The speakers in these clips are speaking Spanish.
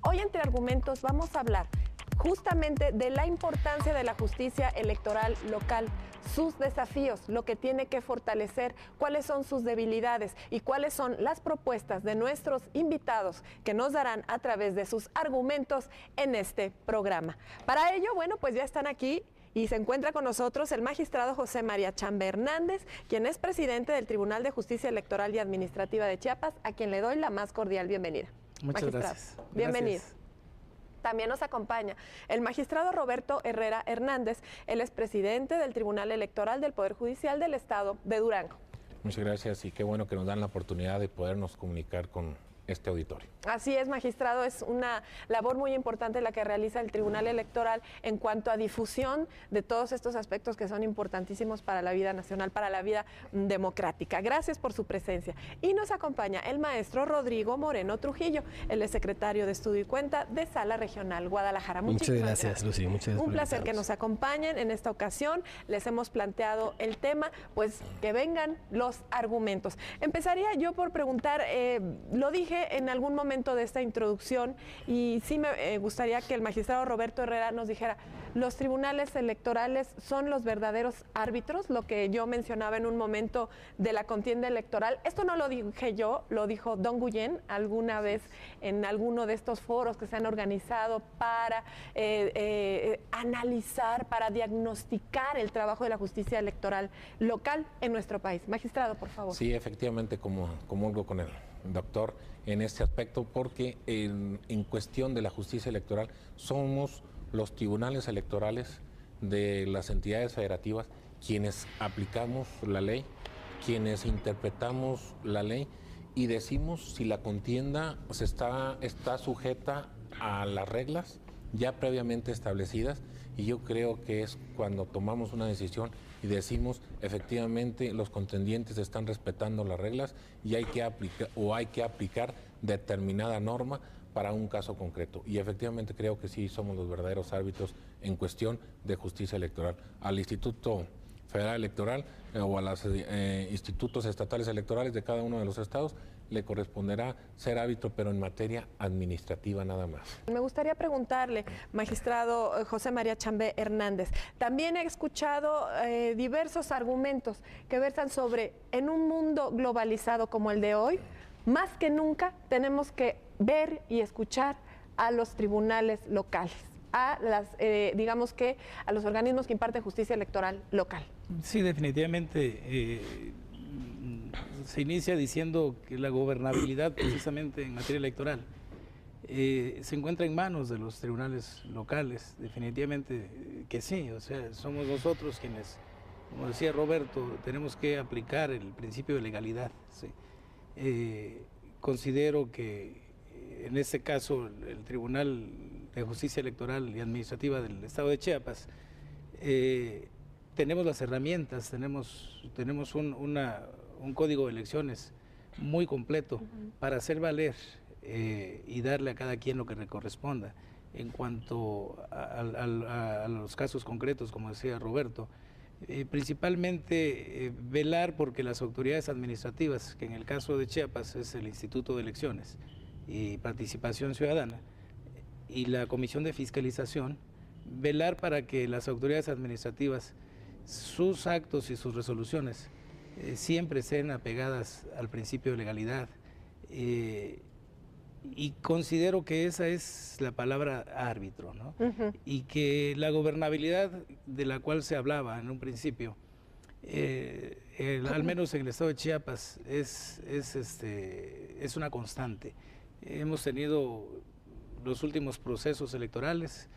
Hoy entre argumentos vamos a hablar justamente de la importancia de la justicia electoral local, sus desafíos, lo que tiene que fortalecer, cuáles son sus debilidades y cuáles son las propuestas de nuestros invitados que nos darán a través de sus argumentos en este programa. Para ello, bueno, pues ya están aquí y se encuentra con nosotros el magistrado José María Chambe Hernández, quien es presidente del Tribunal de Justicia Electoral y Administrativa de Chiapas, a quien le doy la más cordial bienvenida. Muchas magistrado, gracias. Bienvenido. Gracias. También nos acompaña el magistrado Roberto Herrera Hernández, él es presidente del Tribunal Electoral del Poder Judicial del Estado de Durango. Muchas gracias y qué bueno que nos dan la oportunidad de podernos comunicar con este auditorio. Así es, magistrado, es una labor muy importante la que realiza el Tribunal Electoral en cuanto a difusión de todos estos aspectos que son importantísimos para la vida nacional, para la vida democrática. Gracias por su presencia. Y nos acompaña el maestro Rodrigo Moreno Trujillo, él es secretario de Estudio y Cuenta de Sala Regional Guadalajara. Muchas gracias, Lucy. Muchas gracias. Un placer que nos acompañen en esta ocasión. Les hemos planteado el tema, pues que vengan los argumentos. Empezaría yo por preguntar, lo dije en algún momento de esta introducción y sí me gustaría que el magistrado Roberto Herrera nos dijera, ¿los tribunales electorales son los verdaderos árbitros? Lo que yo mencionaba en un momento de la contienda electoral. Esto no lo dije yo, lo dijo Don Guillén alguna vez en alguno de estos foros que se han organizado para analizar, para diagnosticar el trabajo de la justicia electoral local en nuestro país. Magistrado, por favor. Sí, efectivamente, comulgo con el doctor en este aspecto, porque en cuestión de la justicia electoral somos los tribunales electorales de las entidades federativas quienes aplicamos la ley, quienes interpretamos la ley y decimos si la contienda pues, está sujeta a las reglas ya previamente establecidas, y yo creo que es cuando tomamos una decisión y decimos efectivamente los contendientes están respetando las reglas y hay que aplicar determinada norma para un caso concreto. Y efectivamente creo que sí somos los verdaderos árbitros en cuestión de justicia electoral. Al Instituto Federal Electoral o a los institutos estatales electorales de cada uno de los estados le corresponderá ser árbitro, pero en materia administrativa nada más. Me gustaría preguntarle, magistrado José María Chambe Hernández, también he escuchado diversos argumentos que versan sobre, en un mundo globalizado como el de hoy, más que nunca tenemos que ver y escuchar a los tribunales locales, a digamos que a los organismos que imparten justicia electoral local. Sí, definitivamente se inicia diciendo que la gobernabilidad precisamente en materia electoral se encuentra en manos de los tribunales locales. Definitivamente que sí, o sea, somos nosotros quienes, como decía Roberto, tenemos que aplicar el principio de legalidad. ¿Sí? Considero que en este caso el Tribunal de Justicia Electoral y Administrativa del Estado de Chiapas tenemos las herramientas, tenemos un código de elecciones muy completo para hacer valer y darle a cada quien lo que le corresponda. En cuanto a los casos concretos, como decía Roberto, principalmente velar porque las autoridades administrativas, que en el caso de Chiapas es el Instituto de Elecciones y Participación Ciudadana y la Comisión de Fiscalización, velar para que las autoridades administrativas, sus actos y sus resoluciones siempre sean apegadas al principio de legalidad, y considero que esa es la palabra árbitro, ¿no? Y que la gobernabilidad de la cual se hablaba en un principio, al menos en el estado de Chiapas, es una constante. Hemos tenido los últimos procesos electorales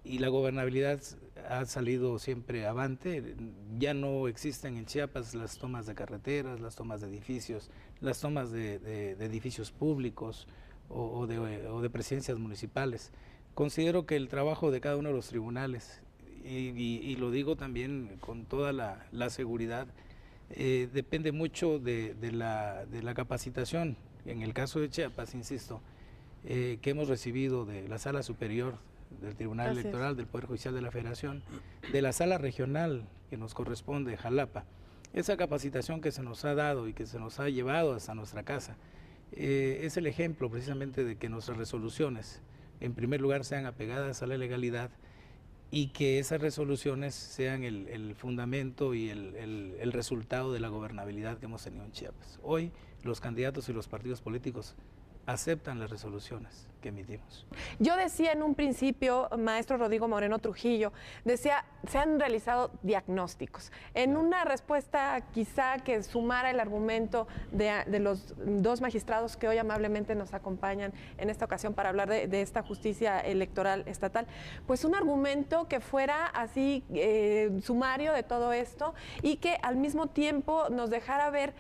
y la gobernabilidad ha salido siempre avante. Ya no existen en Chiapas las tomas de carreteras, las tomas de edificios, las tomas de edificios públicos o de presidencias municipales. Considero que el trabajo de cada uno de los tribunales, y lo digo también con toda la seguridad, depende mucho de la capacitación, en el caso de Chiapas, insisto, que hemos recibido de la Sala Superior del Tribunal Electoral del Poder Judicial de la Federación, de la Sala Regional que nos corresponde, Jalapa. Esa capacitación que se nos ha dado y que se nos ha llevado hasta nuestra casa, es el ejemplo precisamente de que nuestras resoluciones en primer lugar, sean apegadas a la legalidad y que esas resoluciones sean el fundamento y el resultado de la gobernabilidad que hemos tenido en Chiapas. Hoy los candidatos y los partidos políticos aceptan las resoluciones que emitimos. Yo decía en un principio, maestro Rodrigo Moreno Trujillo, decía, se han realizado diagnósticos. En una respuesta quizá que sumara el argumento de los dos magistrados que hoy amablemente nos acompañan en esta ocasión para hablar de esta justicia electoral estatal, pues un argumento que fuera así sumario de todo esto y que al mismo tiempo nos dejara ver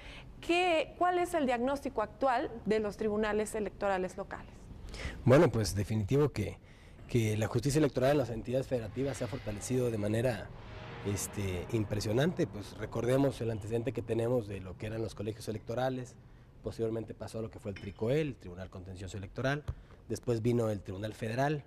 ¿cuál es el diagnóstico actual de los tribunales electorales locales? Bueno, pues definitivo que la justicia electoral en las entidades federativas se ha fortalecido de manera impresionante. Pues recordemos el antecedente que tenemos de lo que eran los colegios electorales, posteriormente pasó a lo que fue el TRICOEL, el Tribunal Contencioso Electoral, después vino el Tribunal Federal,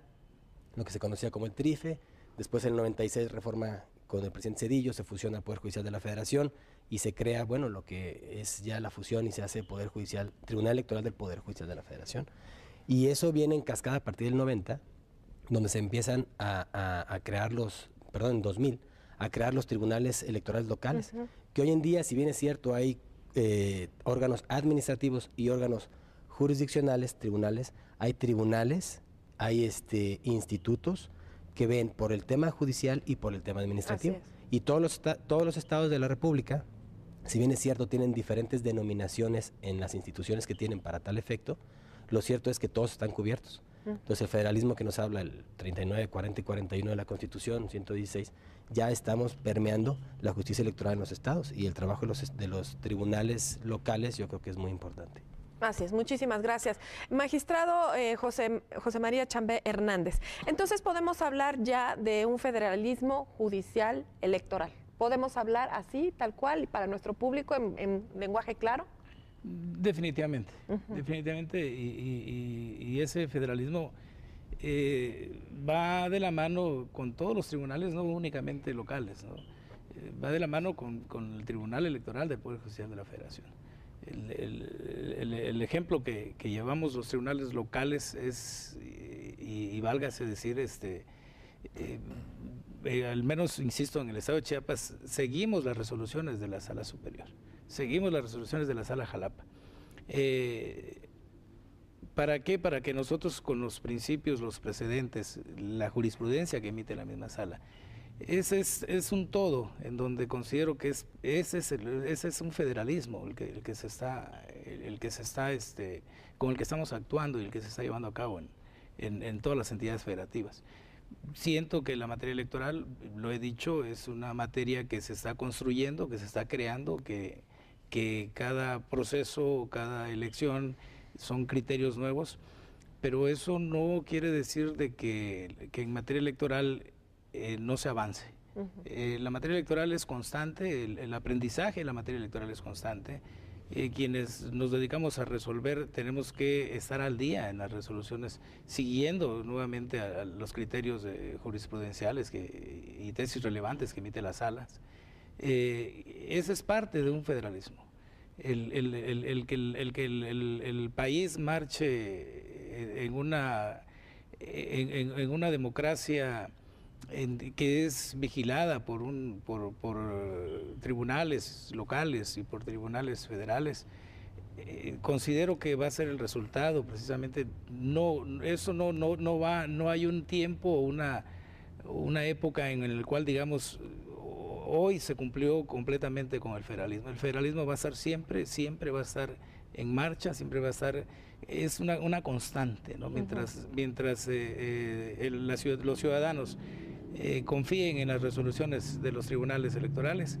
lo que se conocía como el TRIFE, después en el 96 reforma con el presidente Zedillo, se fusiona el Poder Judicial de la Federación y se crea, bueno, lo que es ya la fusión y se hace Poder Judicial, Tribunal Electoral del Poder Judicial de la Federación. Y eso viene en cascada a partir del 90, donde se empiezan a crear en 2000, a crear los tribunales electorales locales, que hoy en día, si bien es cierto, hay órganos administrativos y órganos jurisdiccionales, tribunales, hay institutos que ven por el tema judicial y por el tema administrativo. Y todos los estados de la República, si bien es cierto, tienen diferentes denominaciones en las instituciones que tienen para tal efecto, lo cierto es que todos están cubiertos. Entonces el federalismo que nos habla, el 39, 40 y 41 de la Constitución, 116, ya estamos permeando la justicia electoral en los estados y el trabajo de los tribunales locales yo creo que es muy importante. Así es, muchísimas gracias. Magistrado José María Chambé Hernández, entonces podemos hablar ya de un federalismo judicial electoral. ¿Podemos hablar así, tal cual, y para nuestro público en lenguaje claro? Definitivamente, definitivamente, y ese federalismo va de la mano con todos los tribunales, no únicamente locales, ¿no? Va de la mano con el Tribunal Electoral del Poder Judicial de la Federación. El ejemplo que llevamos los tribunales locales es, y válgase decir, al menos, insisto, en el estado de Chiapas, seguimos las resoluciones de la Sala Superior, seguimos las resoluciones de la Sala Jalapa. ¿Para qué? Para que nosotros con los principios, los precedentes, la jurisprudencia que emite la misma Sala, ese es un todo en donde considero que ese es un federalismo con el que estamos actuando y el que se está llevando a cabo en todas las entidades federativas. Siento que la materia electoral, lo he dicho, es una materia que se está construyendo, que se está creando, que cada proceso, cada elección son criterios nuevos, pero eso no quiere decir de que en materia electoral no se avance. La materia electoral es constante, el aprendizaje de la materia electoral es constante. Quienes nos dedicamos a resolver tenemos que estar al día en las resoluciones, siguiendo nuevamente a los criterios jurisprudenciales y tesis relevantes que emite las salas. Esa es parte de un federalismo. El que el país marche en una democracia que es vigilada por tribunales locales y por tribunales federales, considero que va a ser el resultado precisamente. No hay un tiempo, una época en el cual, digamos, hoy se cumplió completamente con el federalismo. El federalismo va a estar siempre va a estar en marcha, siempre va a estar, es una constante, ¿no? Mientras los ciudadanos confíen en las resoluciones de los tribunales electorales,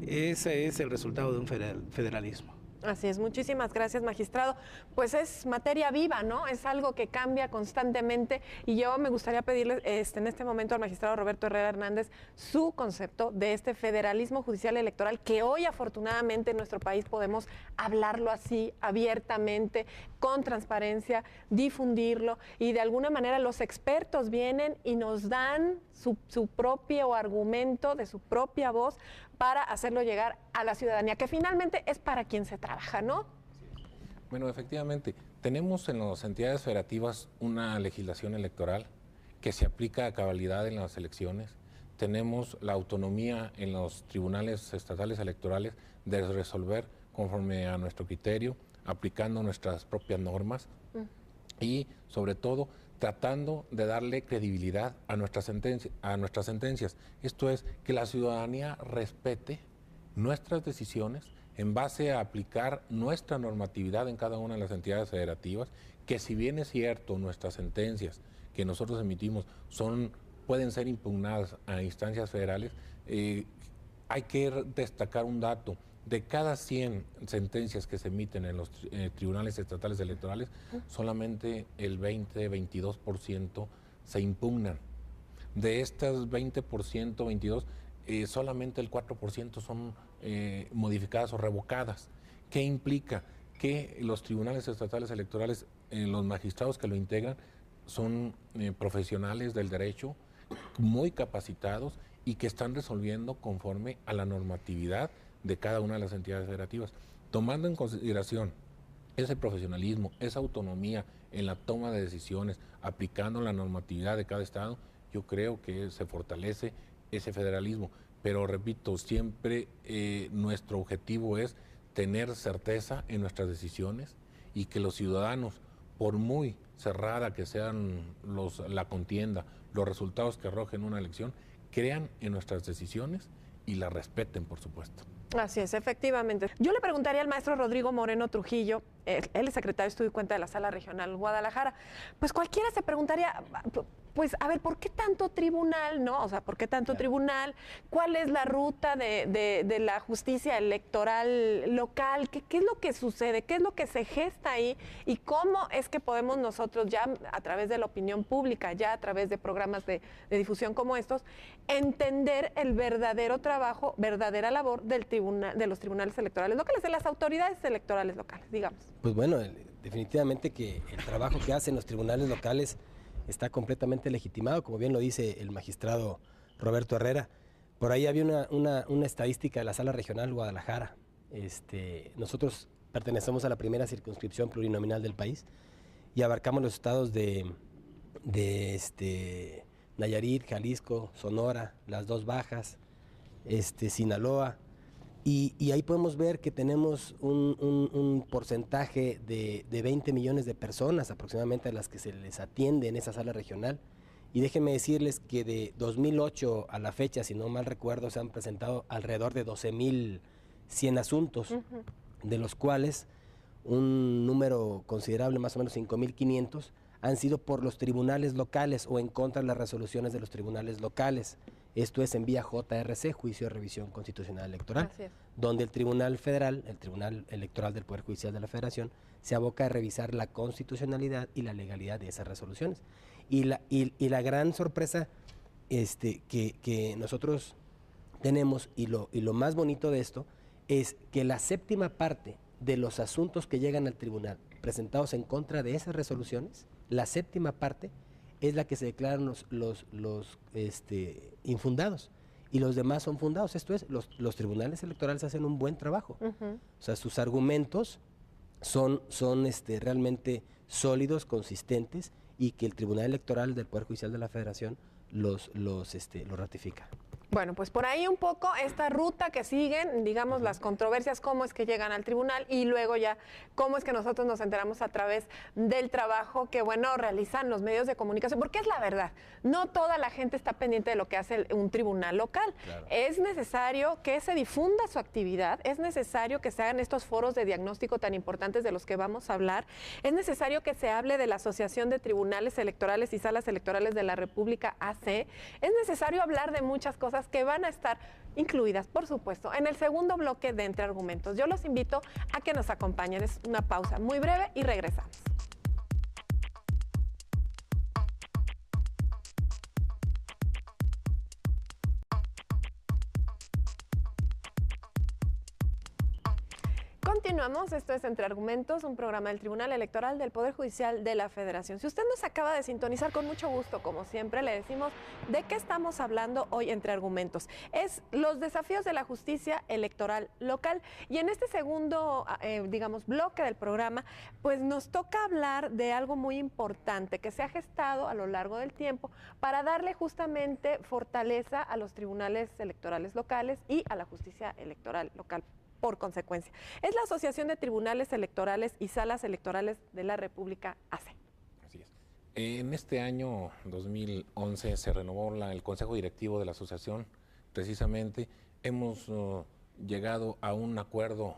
ese es el resultado de un federalismo. Así es, muchísimas gracias, magistrado. Pues es materia viva, ¿no? Es algo que cambia constantemente y yo me gustaría pedirle en este momento al magistrado Roberto Herrera Hernández su concepto de este federalismo judicial electoral que hoy afortunadamente en nuestro país podemos hablarlo así abiertamente, con transparencia, difundirlo y de alguna manera los expertos vienen y nos dan su propio argumento de su propia voz para hacerlo llegar a la ciudadanía, que finalmente es para quien se trabaja, ¿no? Bueno, efectivamente, Tenemos en las entidades federativas una legislación electoral que se aplica a cabalidad en las elecciones. Tenemos la autonomía en los tribunales estatales electorales de resolver conforme a nuestro criterio, aplicando nuestras propias normas y, sobre todo, tratando de darle credibilidad a nuestras sentencias. Esto es, que la ciudadanía respete nuestras decisiones en base a aplicar nuestra normatividad en cada una de las entidades federativas, que si bien es cierto, nuestras sentencias que nosotros emitimos pueden ser impugnadas a instancias federales, hay que destacar un dato. De cada 100 sentencias que se emiten en los tribunales estatales electorales, solamente el 20-22% se impugnan. De estas 20%, 22%, solamente el 4% son modificadas o revocadas. ¿Qué implica? Que los tribunales estatales electorales, los magistrados que lo integran, son profesionales del derecho, muy capacitados y que están resolviendo conforme a la normatividad de cada una de las entidades federativas. Tomando en consideración ese profesionalismo, esa autonomía en la toma de decisiones, aplicando la normatividad de cada estado, yo creo que se fortalece ese federalismo. Pero repito, siempre nuestro objetivo es tener certeza en nuestras decisiones y que los ciudadanos, por muy cerrada que sean la contienda, los resultados que arrojen una elección, crean en nuestras decisiones y la respeten, por supuesto. Así es, efectivamente. Yo le preguntaría al maestro Rodrigo Moreno Trujillo, él es secretario de Estudio y Cuenta de la Sala Regional Guadalajara, pues cualquiera se preguntaría, pues a ver, ¿por qué tanto tribunal, no? O sea, ¿por qué tanto tribunal? ¿Cuál es la ruta de la justicia electoral local? ¿Qué es lo que sucede? ¿Qué es lo que se gesta ahí? ¿Y cómo es que podemos nosotros ya a través de la opinión pública, ya a través de programas de difusión como estos, entender el verdadero trabajo, verdadera labor del de los tribunales electorales locales, de las autoridades electorales locales, digamos? Pues bueno, definitivamente que el trabajo que hacen los tribunales locales está completamente legitimado, como bien lo dice el magistrado Roberto Herrera. Por ahí había una estadística de la Sala Regional Guadalajara. Nosotros pertenecemos a la primera circunscripción plurinominal del país y abarcamos los estados de Nayarit, Jalisco, Sonora, las dos Bajas, Sinaloa. Y ahí podemos ver que tenemos un porcentaje de 20 millones de personas aproximadamente a las que se les atiende en esa sala regional. Y déjenme decirles que de 2008 a la fecha, si no mal recuerdo, se han presentado alrededor de 12.100 asuntos, de los cuales un número considerable, más o menos 5.500, han sido por los tribunales locales o en contra de las resoluciones de los tribunales locales. Esto es en vía JRC, Juicio de Revisión Constitucional Electoral, donde el Tribunal Federal, el Tribunal Electoral del Poder Judicial de la Federación, se aboca a revisar la constitucionalidad y la legalidad de esas resoluciones. Y la gran sorpresa que nosotros tenemos, y lo más bonito de esto, es que la séptima parte de los asuntos que llegan al tribunal presentados en contra de esas resoluciones, la séptima parte es la que se declaran los infundados y los demás son fundados. Esto es, los tribunales electorales hacen un buen trabajo. O sea, sus argumentos son realmente sólidos, consistentes, y que el Tribunal Electoral del Poder Judicial de la Federación los ratifica. Bueno, pues por ahí un poco esta ruta que siguen, digamos, las controversias, cómo es que llegan al tribunal y luego ya cómo es que nosotros nos enteramos a través del trabajo que, bueno, realizan los medios de comunicación, porque es la verdad, no toda la gente está pendiente de lo que hace un tribunal local. Claro. Es necesario que se difunda su actividad, es necesario que se hagan estos foros de diagnóstico tan importantes de los que vamos a hablar, es necesario que se hable de la Asociación de Tribunales Electorales y Salas Electorales de la República, AC, es necesario hablar de muchas cosas que van a estar incluidas, por supuesto, en el segundo bloque de Entre Argumentos. Yo los invito a que nos acompañen. Es una pausa muy breve y regresamos. Continuamos, esto es Entre Argumentos, un programa del Tribunal Electoral del Poder Judicial de la Federación. Si usted nos acaba de sintonizar, con mucho gusto, como siempre, le decimos de qué estamos hablando hoy Entre Argumentos. Es los desafíos de la justicia electoral local. Y en este segundo, bloque del programa, pues nos toca hablar de algo muy importante que se ha gestado a lo largo del tiempo para darle justamente fortaleza a los tribunales electorales locales y a la justicia electoral local. Por consecuencia, es la Asociación de Tribunales Electorales y Salas Electorales de la República, ACE. Así es. En este año 2011 se renovó el Consejo Directivo de la Asociación. Precisamente hemos llegado a un acuerdo,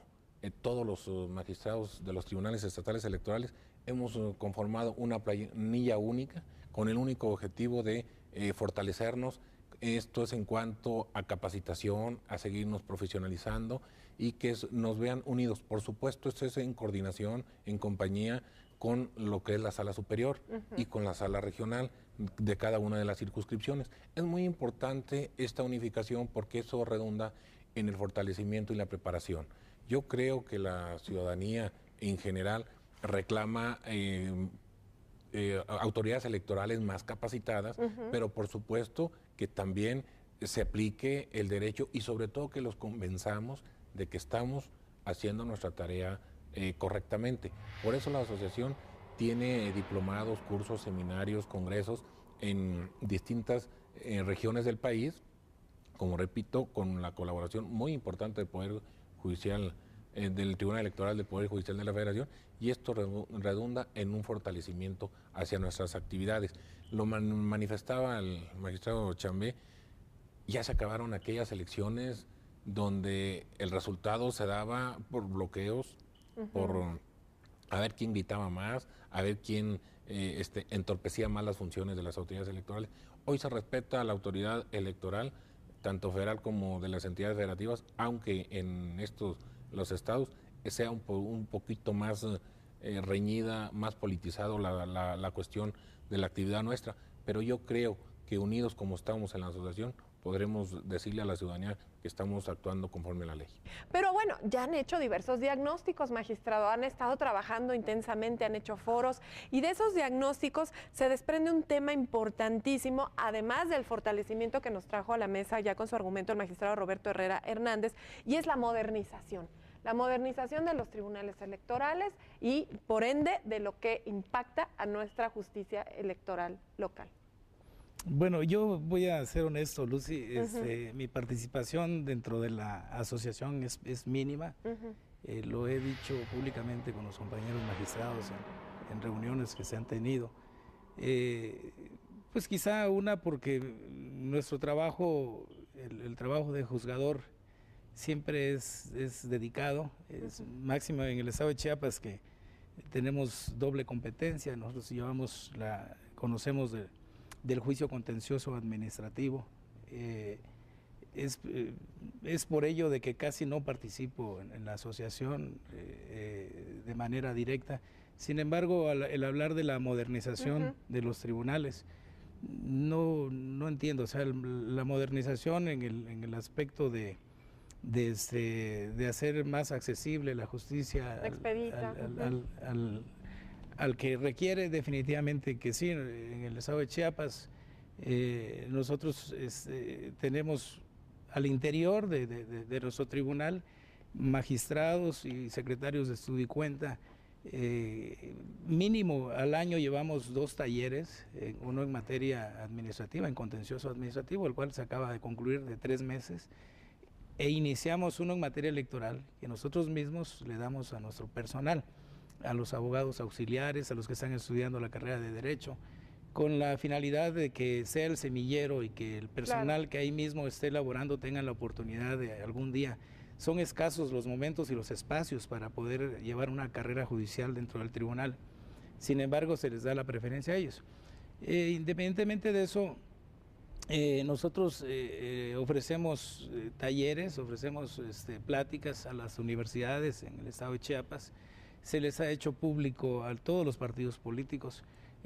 todos los magistrados de los tribunales estatales electorales, hemos conformado una planilla única con el único objetivo de fortalecernos. Esto es en cuanto a capacitación, a seguirnos profesionalizando y que nos vean unidos. Por supuesto, esto es en coordinación, en compañía con lo que es la sala superior y con la sala regional de cada una de las circunscripciones. Es muy importante esta unificación porque eso redunda en el fortalecimiento y la preparación. Yo creo que la ciudadanía en general reclama autoridades electorales más capacitadas, pero por supuesto que también se aplique el derecho y sobre todo que los convenzamos de que estamos haciendo nuestra tarea correctamente. Por eso la asociación tiene diplomados, cursos, seminarios, congresos en distintas regiones del país, como repito, con la colaboración muy importante del Poder Judicial, del Tribunal Electoral del Poder Judicial de la Federación, y esto redunda en un fortalecimiento hacia nuestras actividades. Lo manifestaba el magistrado Chambé, ya se acabaron aquellas elecciones donde el resultado se daba por bloqueos, por a ver quién gritaba más, a ver quién entorpecía más las funciones de las autoridades electorales. Hoy se respeta a la autoridad electoral, tanto federal como de las entidades federativas, aunque en los estados sea un poquito más reñida, más politizado la cuestión de la actividad nuestra, pero yo creo que unidos como estamos en la asociación podremos decirle a la ciudadanía que estamos actuando conforme a la ley. Pero bueno, ya han hecho diversos diagnósticos, magistrado, han estado trabajando intensamente, han hecho foros y de esos diagnósticos se desprende un tema importantísimo, además del fortalecimiento que nos trajo a la mesa ya con su argumento el magistrado Roberto Herrera Hernández, y es la modernización. La modernización de los tribunales electorales y, por ende, de lo que impacta a nuestra justicia electoral local. Bueno, yo voy a ser honesto, Lucy, mi participación dentro de la asociación es mínima. Lo he dicho públicamente con los compañeros magistrados en reuniones que se han tenido. Pues quizá porque nuestro trabajo, el trabajo de juzgador, siempre es dedicado, es máximo en el estado de Chiapas, que tenemos doble competencia. Nosotros conocemos del juicio contencioso administrativo. Es por ello de que casi no participo en la asociación de manera directa. Sin embargo, el hablar de la modernización de los tribunales, no entiendo. O sea, la modernización en el aspecto de hacer más accesible la justicia al que requiere, definitivamente que sí. En el estado de Chiapas nosotros tenemos al interior de nuestro tribunal magistrados y secretarios de estudio y cuenta. Mínimo al año llevamos 2 talleres, uno en materia administrativa, en contencioso administrativo, el cual se acaba de concluir de 3 meses, e iniciamos uno en materia electoral que nosotros mismos le damos a nuestro personal, a los abogados auxiliares, a los que están estudiando la carrera de Derecho, con la finalidad de que sea el semillero y que el personal que ahí mismo esté elaborando tenga la oportunidad de algún día. Son escasos los momentos y los espacios para poder llevar una carrera judicial dentro del tribunal. Sin embargo, se les da la preferencia a ellos. Independientemente de eso, nosotros ofrecemos talleres, ofrecemos pláticas a las universidades en el estado de Chiapas. Se les ha hecho público a todos los partidos políticos.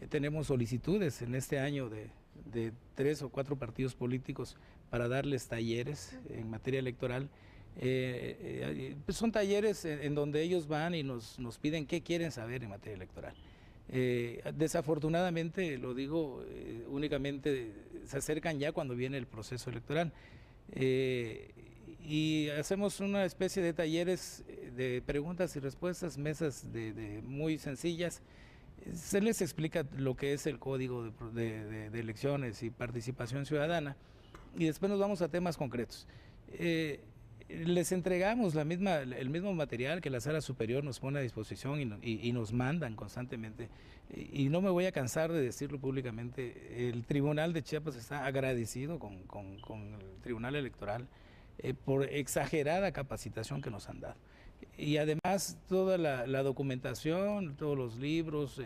Tenemos solicitudes en este año de 3 o 4 partidos políticos para darles talleres en materia electoral. Pues son talleres en donde ellos van y nos piden qué quieren saber en materia electoral. Desafortunadamente, lo digo, únicamente se acercan ya cuando viene el proceso electoral. Y hacemos una especie de talleres de preguntas y respuestas, mesas muy sencillas. Se les explica lo que es el código de elecciones y participación ciudadana, y después nos vamos a temas concretos. Les entregamos el mismo material que la Sala Superior nos pone a disposición y nos mandan constantemente. Y no me voy a cansar de decirlo públicamente, el Tribunal de Chiapas está agradecido con el Tribunal Electoral por exagerada capacitación que nos han dado. Y además toda la documentación, todos los libros,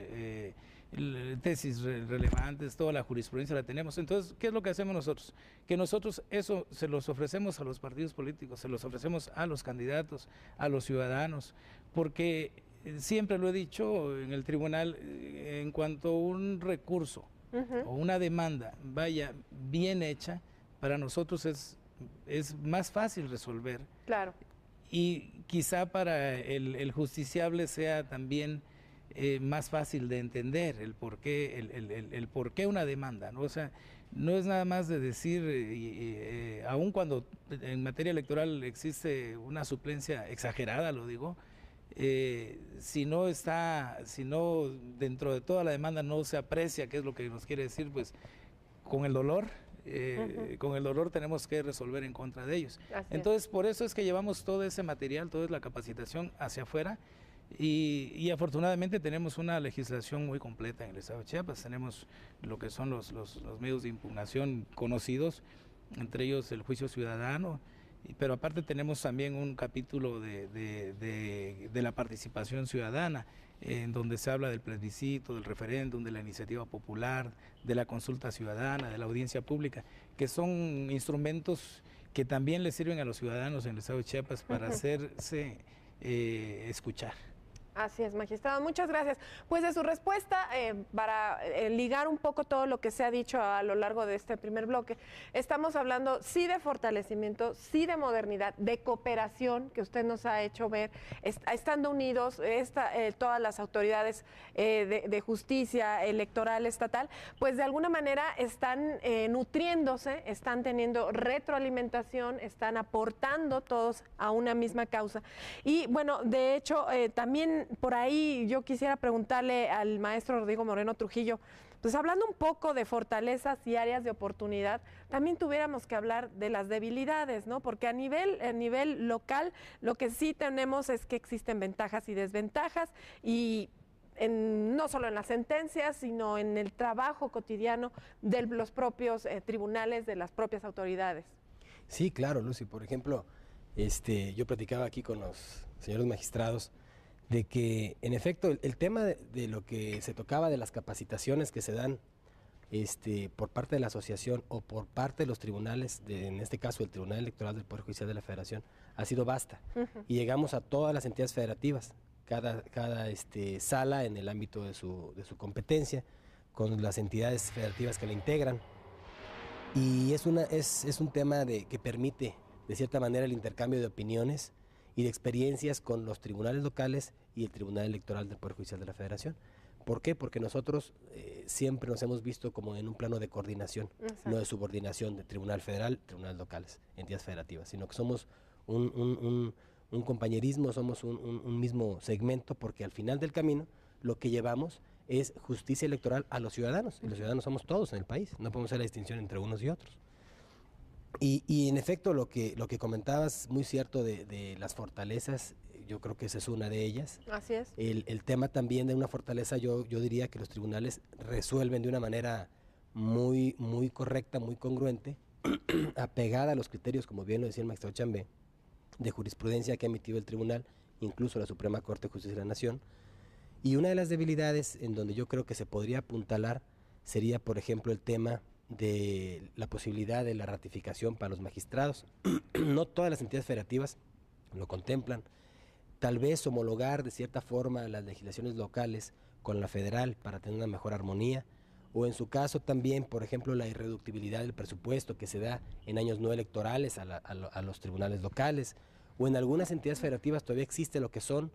tesis relevantes, toda la jurisprudencia la tenemos. Entonces, ¿qué es lo que hacemos nosotros? Que nosotros eso se los ofrecemos a los partidos políticos, se los ofrecemos a los candidatos, a los ciudadanos, porque siempre lo he dicho en el tribunal, en cuanto un recurso o una demanda vaya bien hecha, para nosotros es más fácil resolver. Claro. Y quizá para el justiciable sea también más fácil de entender el por qué una demanda, ¿no? O sea, no es nada más de decir, aun cuando en materia electoral existe una suplencia exagerada, lo digo, si no dentro de toda la demanda no se aprecia qué es lo que nos quiere decir, pues con el dolor tenemos que resolver en contra de ellos. Entonces, por eso es que llevamos todo ese material, toda la capacitación hacia afuera, y afortunadamente tenemos una legislación muy completa en el estado de Chiapas. Tenemos lo que son los medios de impugnación conocidos, entre ellos el juicio ciudadano, pero aparte tenemos también un capítulo de la participación ciudadana, en donde se habla del plebiscito, del referéndum, de la iniciativa popular, de la consulta ciudadana, de la audiencia pública, que son instrumentos que también le sirven a los ciudadanos en el estado de Chiapas para hacerse escuchar. Así es, magistrado. Muchas gracias. Pues de su respuesta, para ligar un poco todo lo que se ha dicho a lo largo de este primer bloque, estamos hablando sí de fortalecimiento, sí de modernidad, de cooperación, que usted nos ha hecho ver, estando unidos, todas las autoridades de justicia electoral estatal, pues de alguna manera están nutriéndose, están teniendo retroalimentación, están aportando todos a una misma causa. Y bueno, de hecho, también por ahí yo quisiera preguntarle al maestro Rodrigo Moreno Trujillo, pues hablando un poco de fortalezas y áreas de oportunidad, también tuviéramos que hablar de las debilidades, ¿no? Porque a nivel local lo que sí tenemos es que existen ventajas y desventajas, y no solo en las sentencias, sino en el trabajo cotidiano de los propios tribunales, de las propias autoridades. Sí, claro, Lucy. Por ejemplo, yo platicaba aquí con los señores magistrados de que, en efecto, el tema de lo que se tocaba de las capacitaciones que se dan por parte de la asociación o por parte de los tribunales, en este caso el Tribunal Electoral del Poder Judicial de la Federación, ha sido vasta. Y llegamos a todas las entidades federativas, cada sala en el ámbito de su competencia, con las entidades federativas que la integran. Y es un tema que permite, de cierta manera, el intercambio de opiniones y de experiencias con los tribunales locales y el Tribunal Electoral del Poder Judicial de la Federación. ¿Por qué? Porque nosotros siempre nos hemos visto como en un plano de coordinación, no de subordinación de Tribunal Federal, tribunales locales, entidades federativas, sino que somos un compañerismo, somos un mismo segmento, porque al final del camino lo que llevamos es justicia electoral a los ciudadanos, y los ciudadanos somos todos en el país, no podemos hacer la distinción entre unos y otros. Y en efecto, lo que comentabas, muy cierto, de las fortalezas, yo creo que esa es una de ellas. Así es. El tema también de una fortaleza, yo diría que los tribunales resuelven de una manera muy, muy correcta, muy congruente, apegada a los criterios, como bien lo decía el magistrado Chambé, de jurisprudencia que ha emitido el tribunal, incluso la Suprema Corte de Justicia de la Nación. Y una de las debilidades en donde yo creo que se podría apuntalar sería, por ejemplo, el tema de la posibilidad de la ratificación para los magistrados. No todas las entidades federativas lo contemplan. Tal vez homologar de cierta forma las legislaciones locales con la federal para tener una mejor armonía, o en su caso también, por ejemplo, la irreductibilidad del presupuesto que se da en años no electorales a los tribunales locales, o en algunas entidades federativas todavía existe lo que son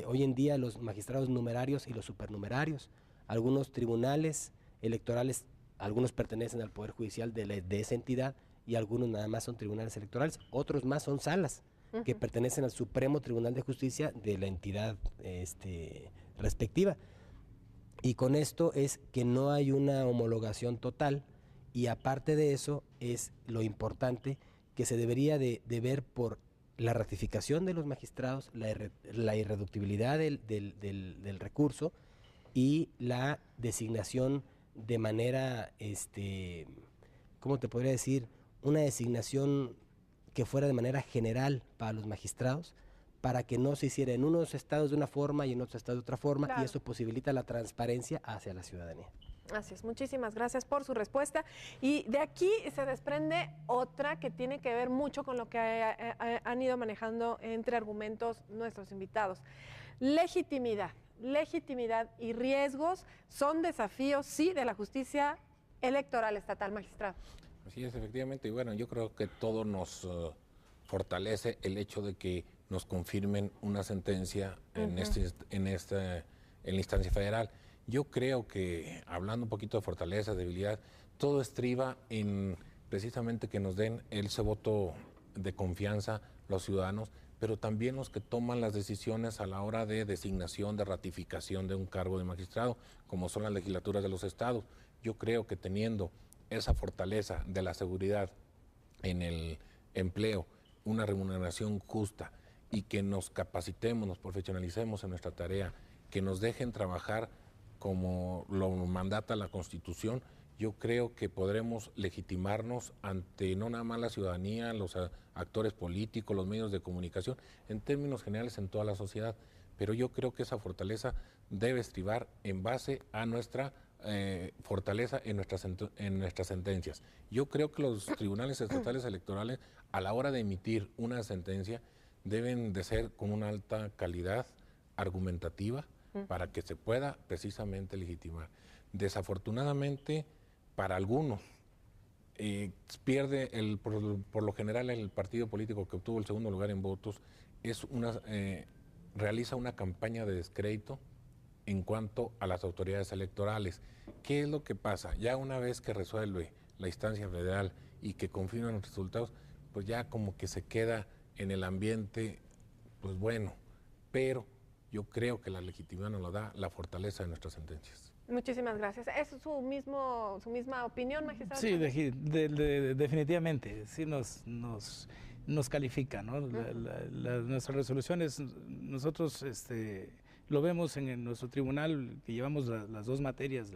hoy en día los magistrados numerarios y los supernumerarios. Algunos tribunales electorales, algunos pertenecen al Poder Judicial de esa entidad y algunos nada más son tribunales electorales, otros más son salas que pertenecen al Supremo Tribunal de Justicia de la entidad respectiva. Y con esto es que no hay una homologación total, y aparte de eso es lo importante que se debería de ver por la ratificación de los magistrados, la irreductibilidad del recurso y la designación de manera, ¿cómo te podría decir? Una designación que fuera de manera general para los magistrados, para que no se hiciera en unos estados de una forma y en otros estados de otra forma, claro. Y eso posibilita la transparencia hacia la ciudadanía. Así es, muchísimas gracias por su respuesta. Y de aquí se desprende otra que tiene que ver mucho con lo que han ido manejando entre argumentos nuestros invitados. Legitimidad. Legitimidad y riesgos son desafíos, sí, de la justicia electoral estatal, magistrado. Así es, efectivamente. Y bueno, yo creo que todo nos fortalece el hecho de que nos confirmen una sentencia en la instancia federal. Yo creo que, hablando un poquito de fortaleza, debilidad, todo estriba en precisamente que nos den ese voto de confianza los ciudadanos, pero también los que toman las decisiones a la hora de designación, de ratificación de un cargo de magistrado, como son las legislaturas de los estados. Yo creo que teniendo esa fortaleza de la seguridad en el empleo, una remuneración justa y que nos capacitemos, nos profesionalicemos en nuestra tarea, que nos dejen trabajar como lo mandata la Constitución, yo creo que podremos legitimarnos ante no nada más la ciudadanía, los actores políticos, los medios de comunicación, en términos generales en toda la sociedad. Pero yo creo que esa fortaleza debe estribar en base a nuestra fortaleza en nuestras sentencias. Yo creo que los tribunales estatales electorales, a la hora de emitir una sentencia, deben de ser con una alta calidad argumentativa, para que se pueda precisamente legitimar. Desafortunadamente, para algunos, pierde por lo general el partido político que obtuvo el segundo lugar en votos, realiza una campaña de descrédito en cuanto a las autoridades electorales. ¿Qué es lo que pasa? Ya una vez que resuelve la instancia federal y que confirman los resultados, pues ya como que se queda en el ambiente, pues bueno, pero yo creo que la legitimidad nos lo da la fortaleza de nuestras sentencias. Muchísimas gracias. ¿Es su misma opinión, magistrado? Sí, definitivamente. Sí nos califica, ¿no? Nuestras resoluciones, nosotros lo vemos en nuestro tribunal, que llevamos las dos materias,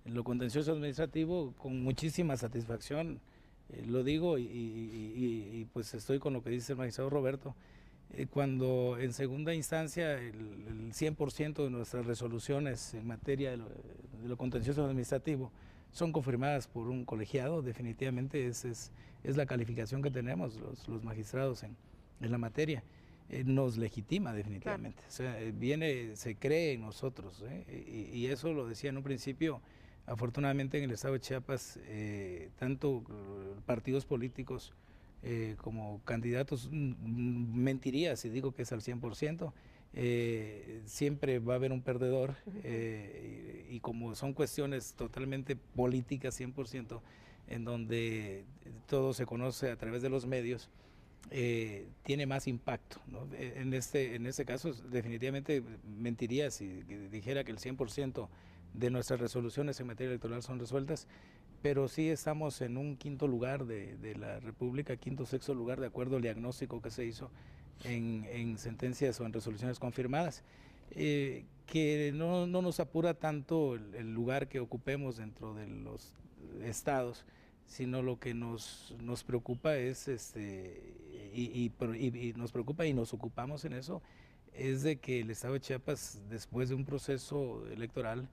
lo contencioso administrativo, con muchísima satisfacción, lo digo, y pues estoy con lo que dice el magistrado Roberto. Cuando en segunda instancia el 100% de nuestras resoluciones en materia de lo contencioso administrativo son confirmadas por un colegiado, definitivamente es la calificación que tenemos los magistrados en la materia. Nos legitima definitivamente. Claro. O sea, se cree en nosotros, y eso lo decía en un principio. Afortunadamente en el estado de Chiapas, tanto partidos políticos como candidatos, mentiría si digo que es al 100%, siempre va a haber un perdedor, y como son cuestiones totalmente políticas 100%, en donde todo se conoce a través de los medios, tiene más impacto, ¿no? En este caso definitivamente mentiría si dijera que el 100% de nuestras resoluciones en materia electoral son resueltas, pero sí estamos en un quinto lugar de la República, quinto, sexto lugar, de acuerdo al diagnóstico que se hizo en sentencias o en resoluciones confirmadas, que no nos apura tanto el lugar que ocupemos dentro de los estados, sino lo que nos preocupa es, y nos preocupa y nos ocupamos en eso, es de que el estado de Chiapas, después de un proceso electoral,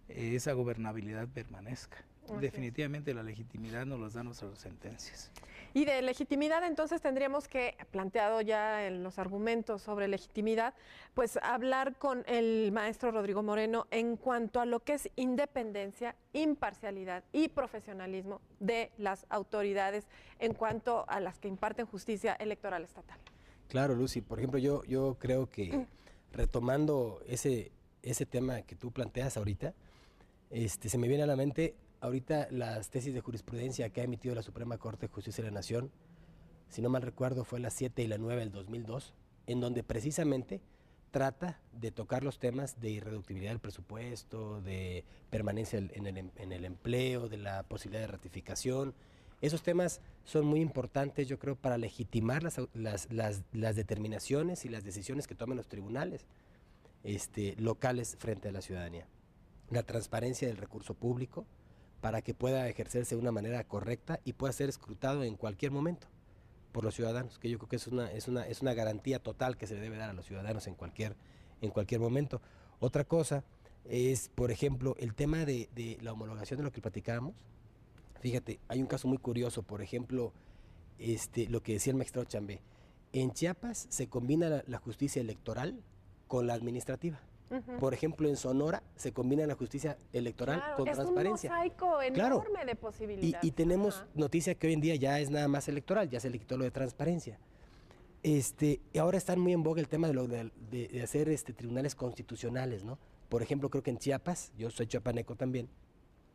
esa gobernabilidad permanezca. Definitivamente la legitimidad nos las dan nuestras sentencias. Y de legitimidad, entonces tendríamos que, planteado ya en los argumentos sobre legitimidad, pues hablar con el maestro Rodrigo Moreno en cuanto a lo que es independencia, imparcialidad y profesionalismo de las autoridades en cuanto a las que imparten justicia electoral estatal. Claro, Lucy. Por ejemplo, yo creo que retomando ese tema que tú planteas ahorita, se me viene a la mente ahorita las tesis de jurisprudencia que ha emitido la Suprema Corte de Justicia de la Nación, si no mal recuerdo fue la 7 y la 9 del 2002, en donde precisamente trata de tocar los temas de irreductibilidad del presupuesto, de permanencia en el empleo, de la posibilidad de ratificación. Esos temas son muy importantes, yo creo, para legitimar las determinaciones y las decisiones que toman los tribunales locales frente a la ciudadanía. La transparencia del recurso público para que pueda ejercerse de una manera correcta y pueda ser escrutado en cualquier momento por los ciudadanos, que yo creo que es una garantía total que se le debe dar a los ciudadanos en cualquier momento. Otra cosa es, por ejemplo, el tema de la homologación de lo que platicábamos. Fíjate, hay un caso muy curioso, por ejemplo, lo que decía el magistrado Chambé. En Chiapas se combina la justicia electoral con la administrativa. Por ejemplo, en Sonora se combina la justicia electoral con transparencia. Es un mosaico enorme de posibilidades. Y tenemos noticia que hoy en día ya es nada más electoral, ya se le quitó lo de transparencia. Y ahora está muy en boga el tema de hacer tribunales constitucionales, ¿no? Por ejemplo, creo que en Chiapas, yo soy chiapaneco también,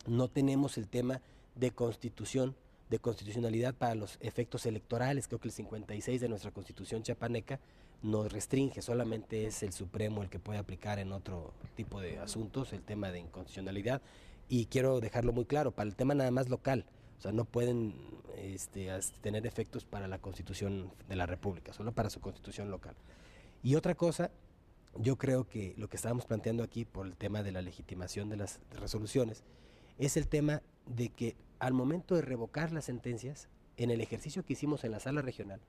no tenemos el tema de constitución, de constitucionalidad para los efectos electorales. Creo que el 56 de nuestra constitución chiapaneca nos restringe, solamente es el Supremo el que puede aplicar en otro tipo de asuntos el tema de inconstitucionalidad, y quiero dejarlo muy claro, para el tema nada más local, o sea, no pueden tener efectos para la Constitución de la República, solo para su constitución local. Y otra cosa, yo creo que lo que estábamos planteando aquí por el tema de la legitimación de las resoluciones, es el tema de que al momento de revocar las sentencias, en el ejercicio que hicimos en la sala regional,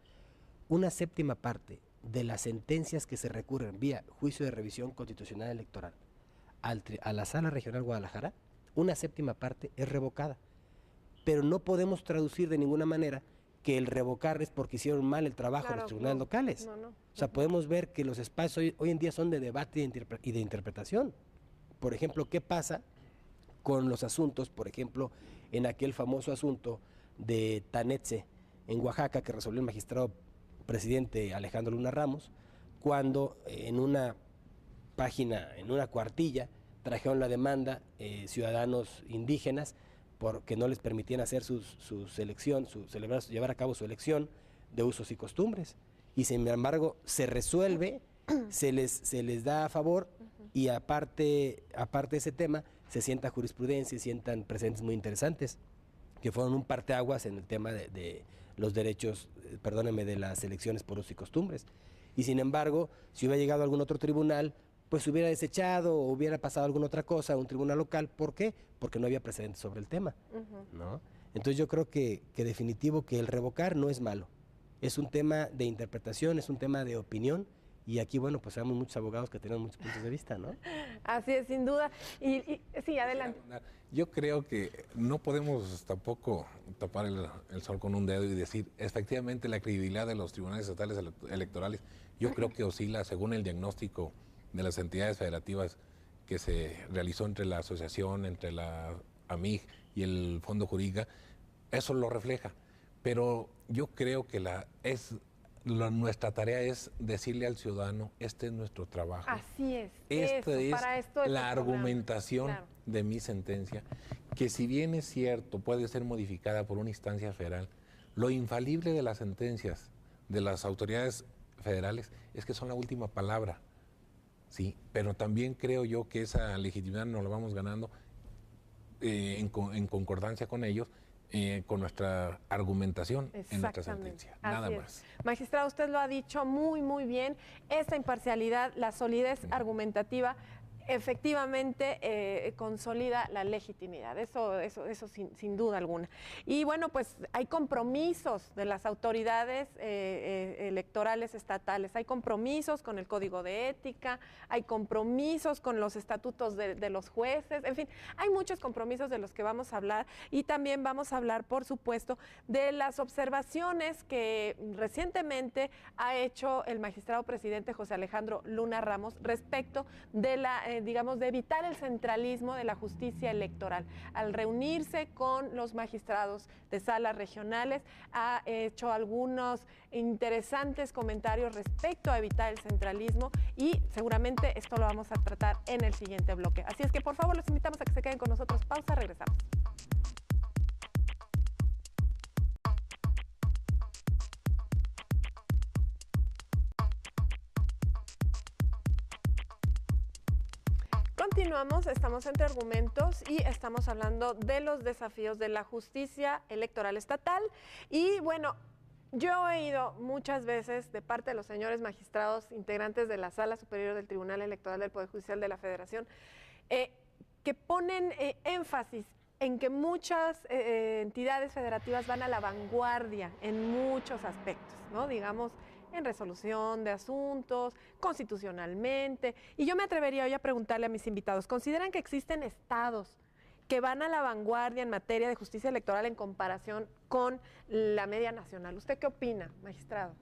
una séptima parte de las sentencias que se recurren vía juicio de revisión constitucional electoral a la sala regional Guadalajara, una séptima parte es revocada. Pero no podemos traducir de ninguna manera que el revocar es porque hicieron mal el trabajo de los tribunales locales. O sea, podemos ver que los espacios hoy en día son de debate y de interpretación. Por ejemplo, ¿qué pasa con los asuntos, por ejemplo, en aquel famoso asunto de Tanetse en Oaxaca que resolvió el magistrado presidente Alejandro Luna Ramos, cuando en una página, en una cuartilla, trajeron la demanda ciudadanos indígenas porque no les permitían hacer llevar a cabo su elección de usos y costumbres? Y sin embargo se resuelve, se les da a favor, y aparte de ese tema se sienta jurisprudencia y sientan precedentes muy interesantes que fueron un parteaguas en el tema de los derechos, de las elecciones por usos y costumbres. Y sin embargo, si hubiera llegado a algún otro tribunal, pues hubiera desechado o hubiera pasado alguna otra cosa a un tribunal local. ¿Por qué? Porque no había precedentes sobre el tema, ¿no? Entonces yo creo que definitivo que el revocar no es malo. Es un tema de interpretación, es un tema de opinión. Y aquí, bueno, pues sabemos muchos abogados que tenemos muchos puntos de vista, ¿no? Así es, sin duda. Y sí, adelante. Yo creo que no podemos tampoco tapar el sol con un dedo y decir, efectivamente, la credibilidad de los tribunales estatales electorales, yo creo que oscila según el diagnóstico de las entidades federativas que se realizó entre la asociación, entre la AMIG y el Fondo Jurídica, eso lo refleja. Pero yo creo que nuestra tarea es decirle al ciudadano, este es nuestro trabajo. Así es. Esta es la argumentación de mi sentencia, que si bien es cierto, puede ser modificada por una instancia federal, lo infalible de las sentencias de las autoridades federales es que son la última palabra, ¿sí? Pero también creo yo que esa legitimidad nos la vamos ganando en concordancia con ellos, con nuestra argumentación en nuestra sentencia, nada más. Magistrado, usted lo ha dicho muy, muy bien, esta imparcialidad, la solidez argumentativa, efectivamente consolida la legitimidad, eso sin duda alguna. Y bueno, pues hay compromisos de las autoridades electorales estatales, hay compromisos con el Código de Ética, hay compromisos con los estatutos de los jueces, en fin, hay muchos compromisos de los que vamos a hablar, y también vamos a hablar, por supuesto, de las observaciones que recientemente ha hecho el magistrado presidente José Alejandro Luna Ramos respecto de la digamos, de evitar el centralismo de la justicia electoral. Al reunirse con los magistrados de salas regionales, ha hecho algunos interesantes comentarios respecto a evitar el centralismo y seguramente esto lo vamos a tratar en el siguiente bloque. Así es que por favor los invitamos a que se queden con nosotros. Pausa, regresamos. Continuamos, estamos entre argumentos y estamos hablando de los desafíos de la justicia electoral estatal. Y bueno, yo he oído muchas veces de parte de los señores magistrados integrantes de la Sala Superior del Tribunal Electoral del Poder Judicial de la Federación que ponen énfasis en que muchas entidades federativas van a la vanguardia en muchos aspectos, ¿no? Digamos, en resolución de asuntos, constitucionalmente. Y yo me atrevería hoy a preguntarle a mis invitados, ¿consideran que existen estados que van a la vanguardia en materia de justicia electoral en comparación con la media nacional? ¿Usted qué opina, magistrado?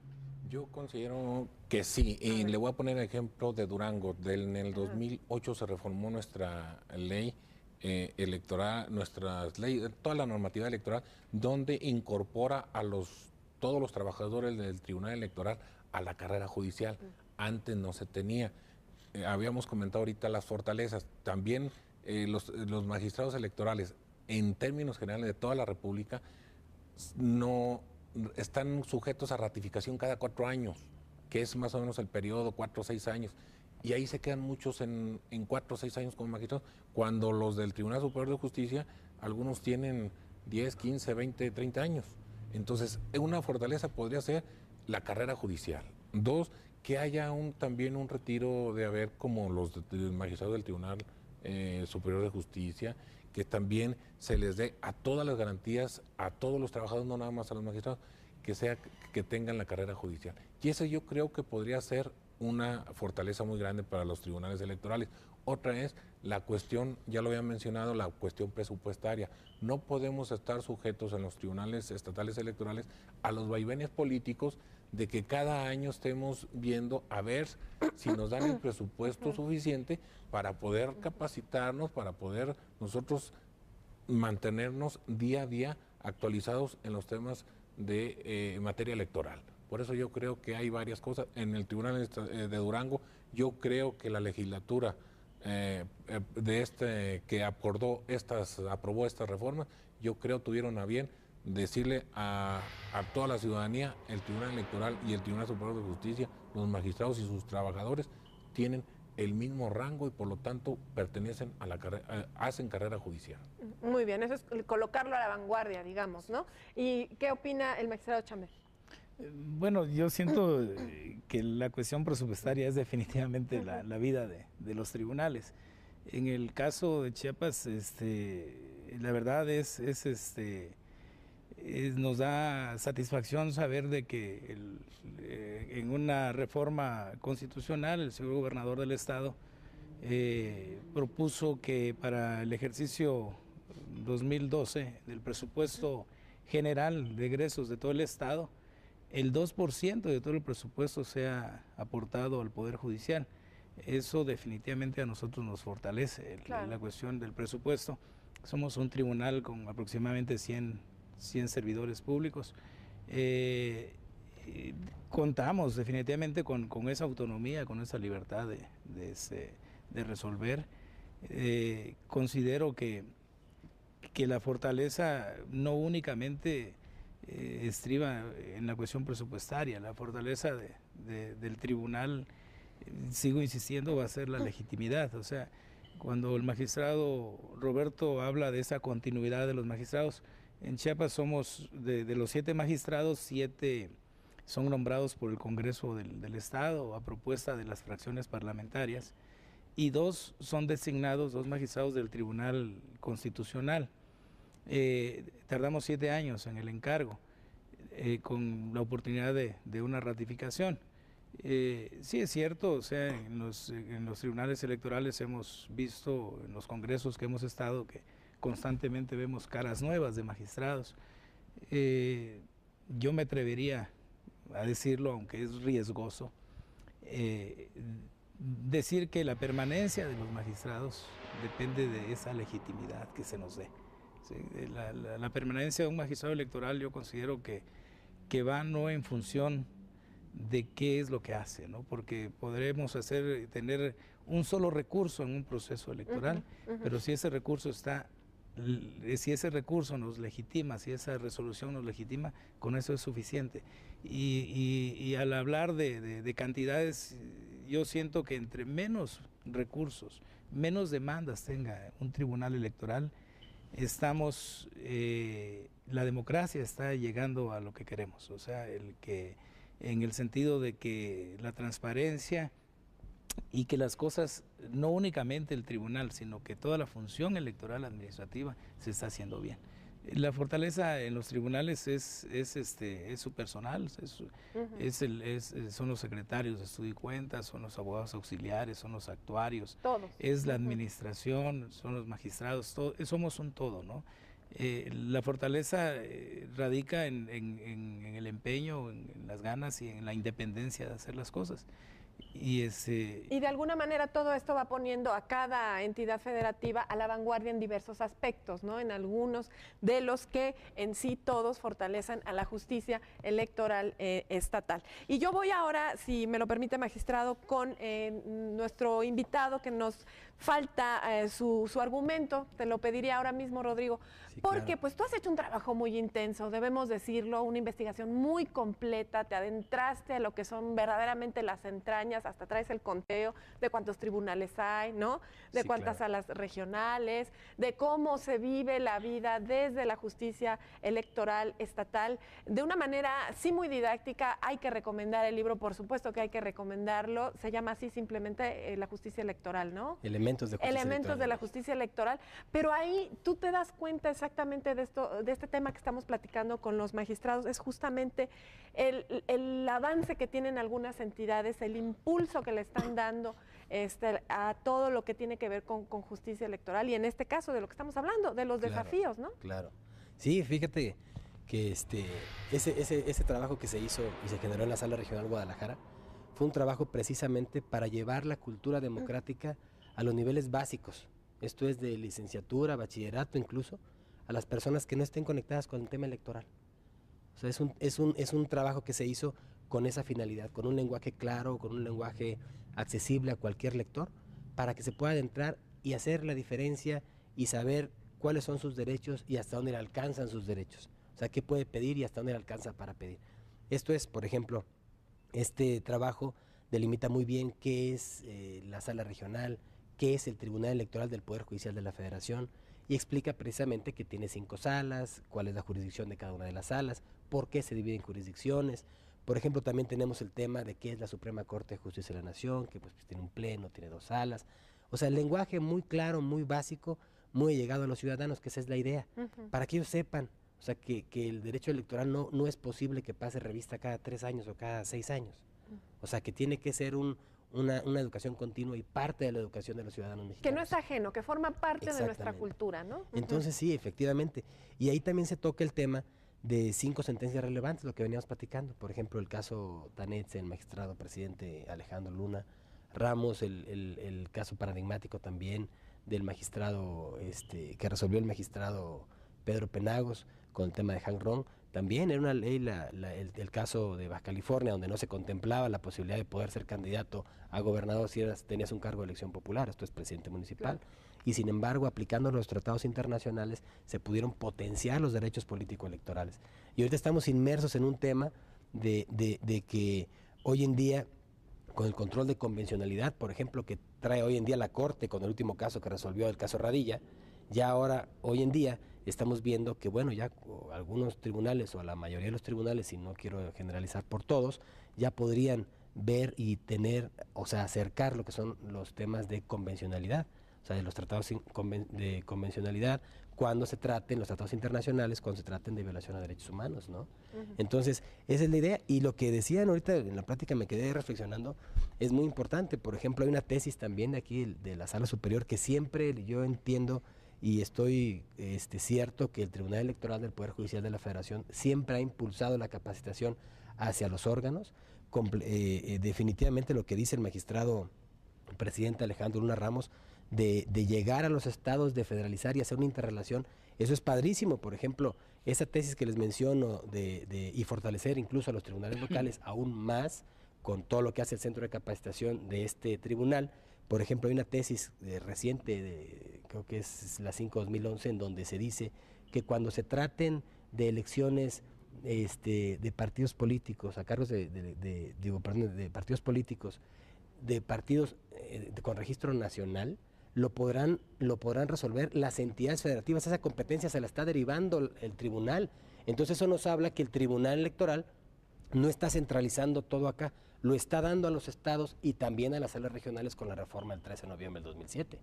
Yo considero que sí, y le voy a poner el ejemplo de Durango. En el 2008 se reformó nuestra ley electoral, nuestras leyes, toda la normativa electoral, donde incorpora a todos los trabajadores del Tribunal Electoral a la carrera judicial. Antes no se tenía. Habíamos comentado ahorita las fortalezas. También los magistrados electorales, en términos generales de toda la República, no están sujetos a ratificación cada 4 años, que es más o menos el periodo, 4 o 6 años. Y ahí se quedan muchos en 4 o 6 años como magistrados, cuando los del Tribunal Superior de Justicia, algunos tienen 10, 15, 20, 30 años. Entonces, una fortaleza podría ser la carrera judicial. 2, que haya también un retiro de haber como los magistrados del Tribunal Superior de Justicia, que también se les dé a todas las garantías, a todos los trabajadores, no nada más a los magistrados, que tengan la carrera judicial. Y eso yo creo que podría ser una fortaleza muy grande para los tribunales electorales. Otra es la cuestión, ya lo había mencionado, la cuestión presupuestaria. No podemos estar sujetos en los tribunales estatales electorales a los vaivenes políticos de que cada año estemos viendo a ver si nos dan el presupuesto suficiente para poder capacitarnos, para poder nosotros mantenernos día a día actualizados en los temas de materia electoral. Por eso yo creo que hay varias cosas. En el Tribunal de Durango, yo creo que la legislatura que aprobó estas reformas, yo creo tuvieron a bien decirle a toda la ciudadanía, el Tribunal Electoral y el Tribunal Superior de Justicia, los magistrados y sus trabajadores tienen el mismo rango y por lo tanto pertenecen a la carrera, hacen carrera judicial. Muy bien, eso es colocarlo a la vanguardia, digamos, ¿no? ¿Y qué opina el magistrado Chambel? Bueno, yo siento que la cuestión presupuestaria es definitivamente la vida de los tribunales. En el caso de Chiapas, la verdad nos da satisfacción saber de que en una reforma constitucional el señor gobernador del estado propuso que para el ejercicio 2012 del presupuesto general de egresos de todo el estado, el 2% de todo el presupuesto sea aportado al Poder Judicial. Eso definitivamente a nosotros nos fortalece la cuestión del presupuesto. Somos un tribunal con aproximadamente 100 servidores públicos. Contamos definitivamente con esa autonomía, con esa libertad de resolver. Considero que la fortaleza no únicamente estriba en la cuestión presupuestaria, la fortaleza del tribunal, sigo insistiendo, va a ser la legitimidad. O sea, cuando el magistrado Roberto habla de esa continuidad de los magistrados, en Chiapas somos, de los 7 magistrados, 7 son nombrados por el Congreso del Estado a propuesta de las fracciones parlamentarias y 2 son designados, 2 magistrados del Tribunal Constitucional. Tardamos 7 años en el encargo, con la oportunidad de una ratificación. Sí es cierto, o sea, en los tribunales electorales hemos visto, en los congresos que hemos estado, que constantemente vemos caras nuevas de magistrados. Yo me atrevería a decirlo, aunque es riesgoso, decir que la permanencia de los magistrados depende de esa legitimidad que se nos dé. ¿Sí? La permanencia de un magistrado electoral yo considero que va no en función de qué es lo que hace, ¿no? Porque podremos tener un solo recurso en un proceso electoral, pero si ese recurso nos legitima, si esa resolución nos legitima, con eso es suficiente. Y al hablar de cantidades, yo siento que entre menos recursos, menos demandas tenga un tribunal electoral, la democracia está llegando a lo que queremos, o sea, en el sentido de que la transparencia y que las cosas, no únicamente el tribunal, sino que toda la función electoral administrativa se está haciendo bien. La fortaleza en los tribunales es su personal, son los secretarios de estudio y cuentas, son los abogados auxiliares, son los actuarios, todos. Es la administración, son los magistrados, somos un todo, ¿no? La fortaleza radica en el empeño, en las ganas y en la independencia de hacer las cosas. Y de alguna manera todo esto va poniendo a cada entidad federativa a la vanguardia en diversos aspectos, ¿no? En algunos de los que en sí todos fortalecen a la justicia electoral estatal. Y yo voy ahora, si me lo permite, magistrado, con nuestro invitado que nos falta su argumento. Te lo pediría ahora mismo, Rodrigo, sí, porque claro, pues tú has hecho un trabajo muy intenso, debemos decirlo, una investigación muy completa, te adentraste a lo que son verdaderamente las entrañas, hasta traes el conteo de cuántos tribunales hay, ¿no? De sí, cuántas salas regionales, de cómo se vive la vida desde la justicia electoral estatal, de una manera sí muy didáctica. Hay que recomendar el libro, por supuesto que hay que recomendarlo, se llama así simplemente La justicia electoral, ¿no? Elementos de la justicia electoral, pero ahí tú te das cuenta exactamente de este tema que estamos platicando con los magistrados, es justamente el avance que tienen algunas entidades, el impulso que le están dando a todo lo que tiene que ver con justicia electoral, y en este caso de lo que estamos hablando, de los desafíos, ¿no? Claro, sí, fíjate que ese trabajo que se hizo y se generó en la Sala Regional Guadalajara fue un trabajo precisamente para llevar la cultura democrática a los niveles básicos, esto es de licenciatura, bachillerato incluso, a las personas que no estén conectadas con el tema electoral. O sea, es un trabajo que se hizo con esa finalidad, con un lenguaje claro, con un lenguaje accesible a cualquier lector, para que se pueda adentrar y hacer la diferencia y saber cuáles son sus derechos y hasta dónde le alcanzan sus derechos. O sea, qué puede pedir y hasta dónde le alcanza para pedir. Esto es, por ejemplo, este trabajo delimita muy bien qué es la sala regional, qué es el Tribunal Electoral del Poder Judicial de la Federación, y explica precisamente que tiene 5 salas, cuál es la jurisdicción de cada una de las salas, por qué se dividen jurisdicciones. Por ejemplo, también tenemos el tema de qué es la Suprema Corte de Justicia de la Nación, que pues tiene un pleno, tiene 2 salas. O sea, el lenguaje muy claro, muy básico, muy llegado a los ciudadanos, que esa es la idea, para que ellos sepan, o sea, que el derecho electoral no es posible que pase revista cada 3 años o cada 6 años. O sea, que tiene que ser una educación continua y parte de la educación de los ciudadanos mexicanos. Que no es ajeno, que forma parte de nuestra cultura, ¿no? Entonces sí, efectivamente. Y ahí también se toca el tema de 5 sentencias relevantes, lo que veníamos platicando. Por ejemplo, el caso Tanetze, el magistrado presidente Alejandro Luna Ramos, el caso paradigmático también del magistrado que resolvió el magistrado Pedro Penagos con el tema de Hank Ron. También era una ley el caso de Baja California, donde no se contemplaba la posibilidad de poder ser candidato a gobernador si tenías un cargo de elección popular, esto es presidente municipal. Claro. Y sin embargo, aplicando los tratados internacionales, se pudieron potenciar los derechos político-electorales. Y ahorita estamos inmersos en un tema de que hoy en día, con el control de convencionalidad, por ejemplo, que trae hoy en día la Corte con el último caso que resolvió, el caso Radilla, ya ahora, hoy en día, estamos viendo que, bueno, ya algunos tribunales, o la mayoría de los tribunales, y no quiero generalizar por todos, ya podrían ver y tener, o sea, acercar lo que son los temas de convencionalidad, o sea, de los tratados de convencionalidad, cuando se traten los tratados internacionales, cuando se traten de violación a derechos humanos, ¿no? Entonces, esa es la idea, y lo que decían ahorita en la plática me quedé reflexionando, es muy importante. Por ejemplo, hay una tesis también de aquí, de la Sala Superior, que siempre yo entiendo y estoy cierto que el Tribunal Electoral del Poder Judicial de la Federación siempre ha impulsado la capacitación hacia los órganos. Definitivamente lo que dice el magistrado presidente Alejandro Luna Ramos, de llegar a los estados, de federalizar y hacer una interrelación. Eso es padrísimo. Por ejemplo, esa tesis que les menciono y fortalecer incluso a los tribunales locales aún más con todo lo que hace el centro de capacitación de este tribunal. Por ejemplo, hay una tesis reciente, creo que es la 5/2011, en donde se dice que cuando se traten de elecciones de partidos políticos, a cargos de partidos políticos, de partidos con registro nacional, lo podrán resolver las entidades federativas. Esa competencia se la está derivando el tribunal. Entonces eso nos habla que el tribunal electoral no está centralizando todo acá, lo está dando a los estados y también a las salas regionales con la reforma del 13 de noviembre del 2007.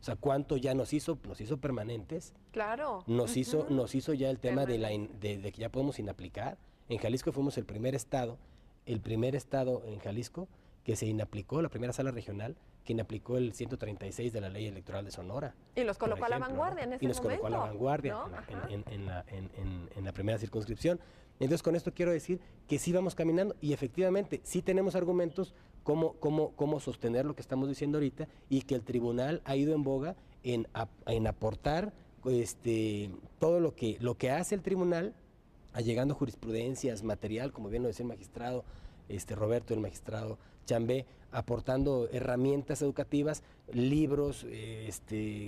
O sea, ¿cuánto ya nos hizo permanentes? Claro. Nos hizo ya el tema de que ya podemos inaplicar. En Jalisco fuimos el primer estado en Jalisco que se inaplicó, la primera sala regional, que inaplicó el 136 de la ley electoral de Sonora. Y los colocó a la vanguardia en ese momento. Y nos colocó a la vanguardia, ¿no? en la primera circunscripción. Entonces, con esto quiero decir que sí vamos caminando y efectivamente sí tenemos argumentos cómo sostener lo que estamos diciendo ahorita, y que el tribunal ha ido en boga en aportar todo lo que hace el tribunal, allegando jurisprudencias, material, como bien lo decía el magistrado Roberto, el magistrado Chambé, aportando herramientas educativas, libros,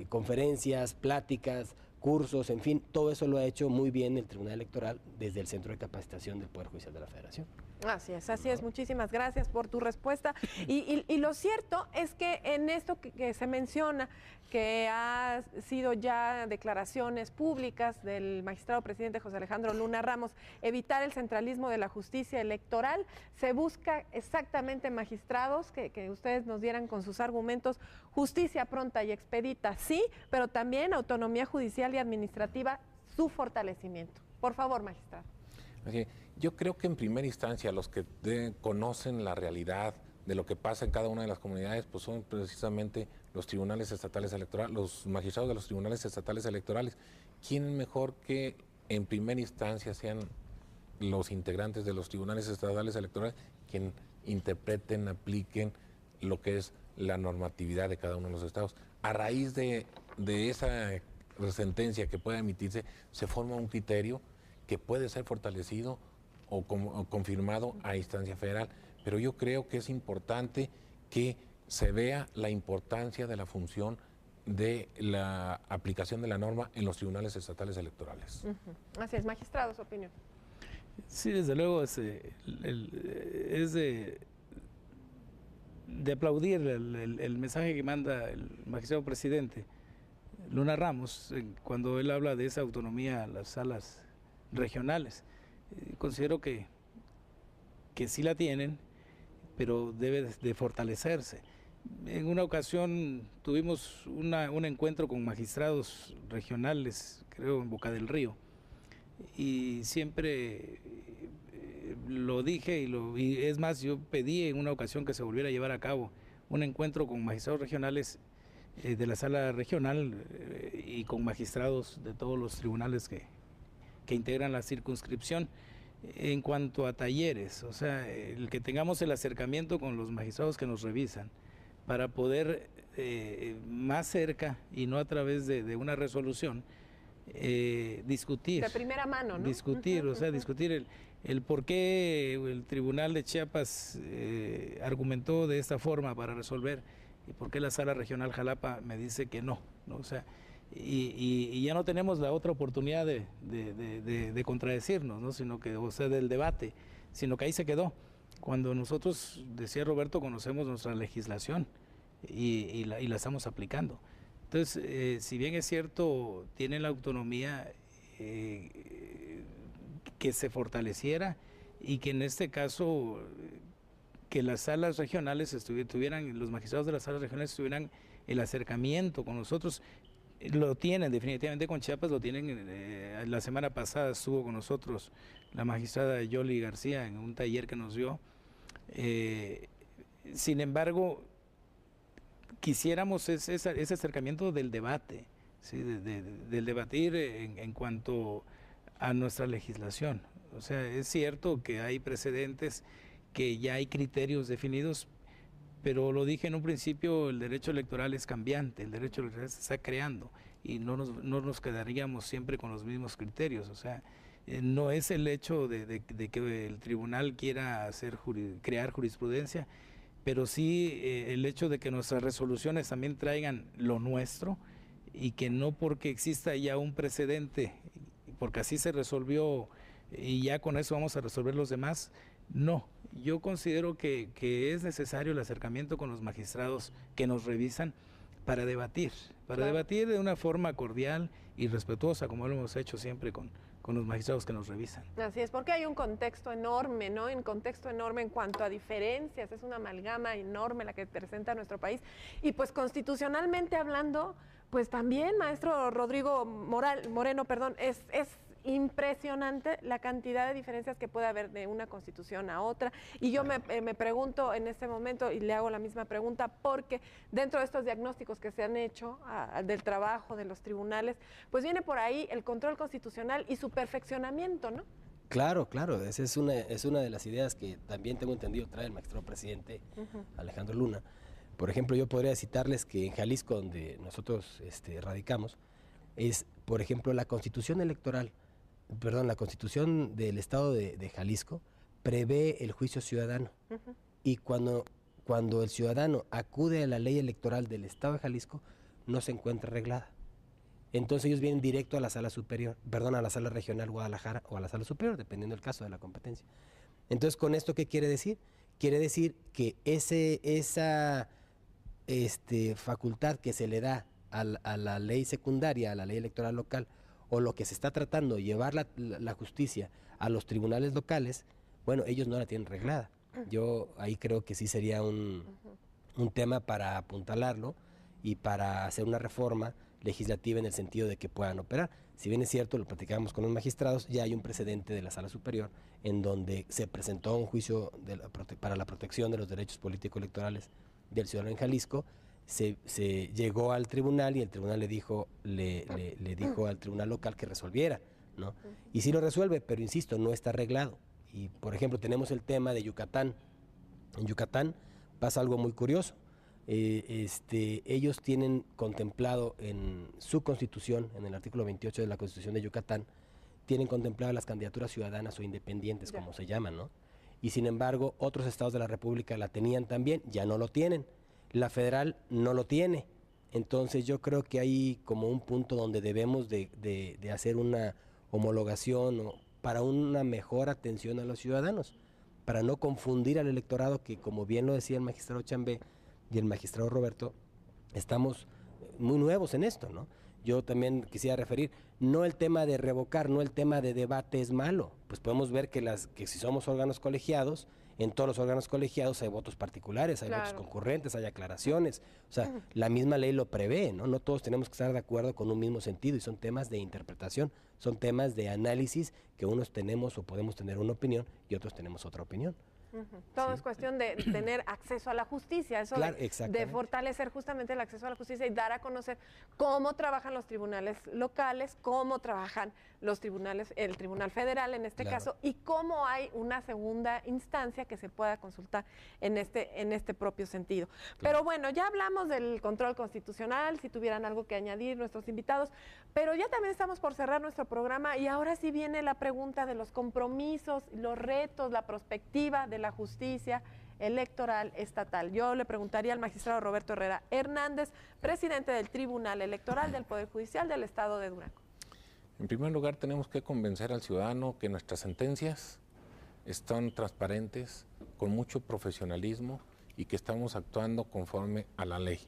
conferencias, pláticas, cursos, en fin, todo eso lo ha hecho muy bien el Tribunal Electoral desde el Centro de Capacitación del Poder Judicial de la Federación. Así es. Muchísimas gracias por tu respuesta. Y lo cierto es que en esto que se menciona, que ha sido ya declaraciones públicas del magistrado presidente José Alejandro Luna Ramos, evitar el centralismo de la justicia electoral, se busca exactamente, magistrados, que ustedes nos dieran con sus argumentos, justicia pronta y expedita, sí, pero también autonomía judicial y administrativa, su fortalecimiento. Por favor, magistrado. Okay. Yo creo que en primera instancia los que conocen la realidad de lo que pasa en cada una de las comunidades, pues son precisamente los tribunales estatales electorales, los magistrados de los tribunales estatales electorales. ¿Quién mejor que en primera instancia sean los integrantes de los tribunales estatales electorales quien interpreten, apliquen lo que es la normatividad de cada uno de los estados? A raíz de esa sentencia que pueda emitirse, se forma un criterio que puede ser fortalecido o confirmado a instancia federal. Pero yo creo que es importante que se vea la importancia de la función de la aplicación de la norma en los tribunales estatales electorales. Así es, magistrado, su opinión. Sí, desde luego es de aplaudir el mensaje que manda el magistrado presidente Luna Ramos cuando él habla de esa autonomía a las salas regionales. Considero que sí la tienen, pero debe de fortalecerse. En una ocasión tuvimos un encuentro con magistrados regionales, creo en Boca del Río, y siempre lo dije y es más, yo pedí en una ocasión que se volviera a llevar a cabo un encuentro con magistrados regionales de la sala regional y con magistrados de todos los tribunales que integran la circunscripción. En cuanto a talleres, o sea, el que tengamos el acercamiento con los magistrados que nos revisan para poder más cerca y no a través de una resolución, discutir. De primera mano, ¿no? Discutir, o sea, discutir el por qué el Tribunal de Chiapas argumentó de esta forma para resolver y por qué la Sala Regional Jalapa me dice que no, ¿no? O sea, y ya no tenemos la otra oportunidad de contradecirnos, ¿no? Sino que, o sea, del debate, sino que ahí se quedó. Cuando nosotros, decía Roberto, conocemos nuestra legislación y la estamos aplicando. Entonces, si bien es cierto, tienen la autonomía que se fortaleciera y que en este caso que las salas regionales tuvieran, los magistrados de las salas regionales tuvieran el acercamiento con nosotros. Lo tienen definitivamente con Chiapas, lo tienen. La semana pasada estuvo con nosotros la magistrada Yoli García en un taller que nos dio. Sin embargo, quisiéramos ese acercamiento del debate, ¿sí? del debatir en cuanto a nuestra legislación. O sea, es cierto que hay precedentes, que ya hay criterios definidos, pero lo dije en un principio, el derecho electoral es cambiante, el derecho electoral se está creando y no nos quedaríamos siempre con los mismos criterios. O sea, no es el hecho de que el tribunal quiera crear jurisprudencia, pero sí el hecho de que nuestras resoluciones también traigan lo nuestro y que no porque exista ya un precedente, porque así se resolvió y ya con eso vamos a resolver los demás. No, yo considero que es necesario el acercamiento con los magistrados que nos revisan para debatir de una forma cordial y respetuosa, como lo hemos hecho siempre con los magistrados que nos revisan. Así es, porque hay un contexto enorme, ¿no? Un contexto enorme en cuanto a diferencias, es una amalgama enorme la que presenta nuestro país. Y pues constitucionalmente hablando, pues también, maestro Rodrigo Moreno, es impresionante la cantidad de diferencias que puede haber de una constitución a otra. Y yo me pregunto en este momento, y le hago la misma pregunta, porque dentro de estos diagnósticos que se han hecho del trabajo de los tribunales, pues viene por ahí el control constitucional y su perfeccionamiento, ¿no? Claro, esa es una de las ideas que también tengo entendido trae el magistrado presidente Alejandro Luna. Por ejemplo, yo podría citarles que en Jalisco, donde nosotros radicamos, es, por ejemplo, la constitución del estado de Jalisco prevé el juicio ciudadano. Y cuando el ciudadano acude a la ley electoral del estado de Jalisco, no se encuentra arreglada. Entonces ellos vienen directo a la sala superior, a la sala regional Guadalajara o a la sala superior, dependiendo del caso de la competencia. Entonces, ¿con esto qué quiere decir? Quiere decir que esa facultad que se le da a la ley secundaria, a la ley electoral local, o lo que se está tratando, llevar la justicia a los tribunales locales, bueno, ellos no la tienen reglada. Yo ahí creo que sí sería un tema para apuntalarlo y para hacer una reforma legislativa en el sentido de que puedan operar. Si bien es cierto, lo platicábamos con los magistrados, ya hay un precedente de la Sala Superior en donde se presentó un juicio para la protección de los derechos político-electorales del ciudadano en Jalisco. Se llegó al tribunal y el tribunal le dijo al tribunal local que resolviera, ¿no? Y sí lo resuelve, pero insisto, no está arreglado. Y por ejemplo, tenemos el tema de Yucatán. En Yucatán pasa algo muy curioso. Ellos tienen contemplado en su constitución, en el artículo 28 de la Constitución de Yucatán, tienen contemplado las candidaturas ciudadanas o independientes, como se llaman, ¿no? Y sin embargo, otros estados de la República la tenían también, ya no lo tienen. La federal no lo tiene. Entonces yo creo que hay como un punto donde debemos de hacer una homologación para una mejor atención a los ciudadanos, para no confundir al electorado que, como bien lo decía el magistrado Chambé y el magistrado Roberto, estamos muy nuevos en esto, ¿no? Yo también quisiera referir, no el tema de revocar, no el tema de debate es malo, pues podemos ver que si somos órganos colegiados, en todos los órganos colegiados hay votos particulares, hay votos concurrentes, hay aclaraciones, o sea, la misma ley lo prevé, ¿no? No todos tenemos que estar de acuerdo con un mismo sentido y son temas de interpretación, son temas de análisis que unos tenemos o podemos tener una opinión y otros tenemos otra opinión. Todo es cuestión de tener acceso a la justicia, eso de fortalecer justamente el acceso a la justicia y dar a conocer cómo trabajan los tribunales locales, cómo trabajan los tribunales, el Tribunal Federal en este caso, y cómo hay una segunda instancia que se pueda consultar en este propio sentido. Pero bueno, ya hablamos del control constitucional, si tuvieran algo que añadir nuestros invitados, pero ya también estamos por cerrar nuestro programa y ahora sí viene la pregunta de los compromisos, los retos, la perspectiva de la justicia electoral estatal. Yo le preguntaría al magistrado Roberto Herrera Hernández, presidente del Tribunal Electoral del Poder Judicial del Estado de Durango. En primer lugar, tenemos que convencer al ciudadano que nuestras sentencias están transparentes, con mucho profesionalismo y que estamos actuando conforme a la ley.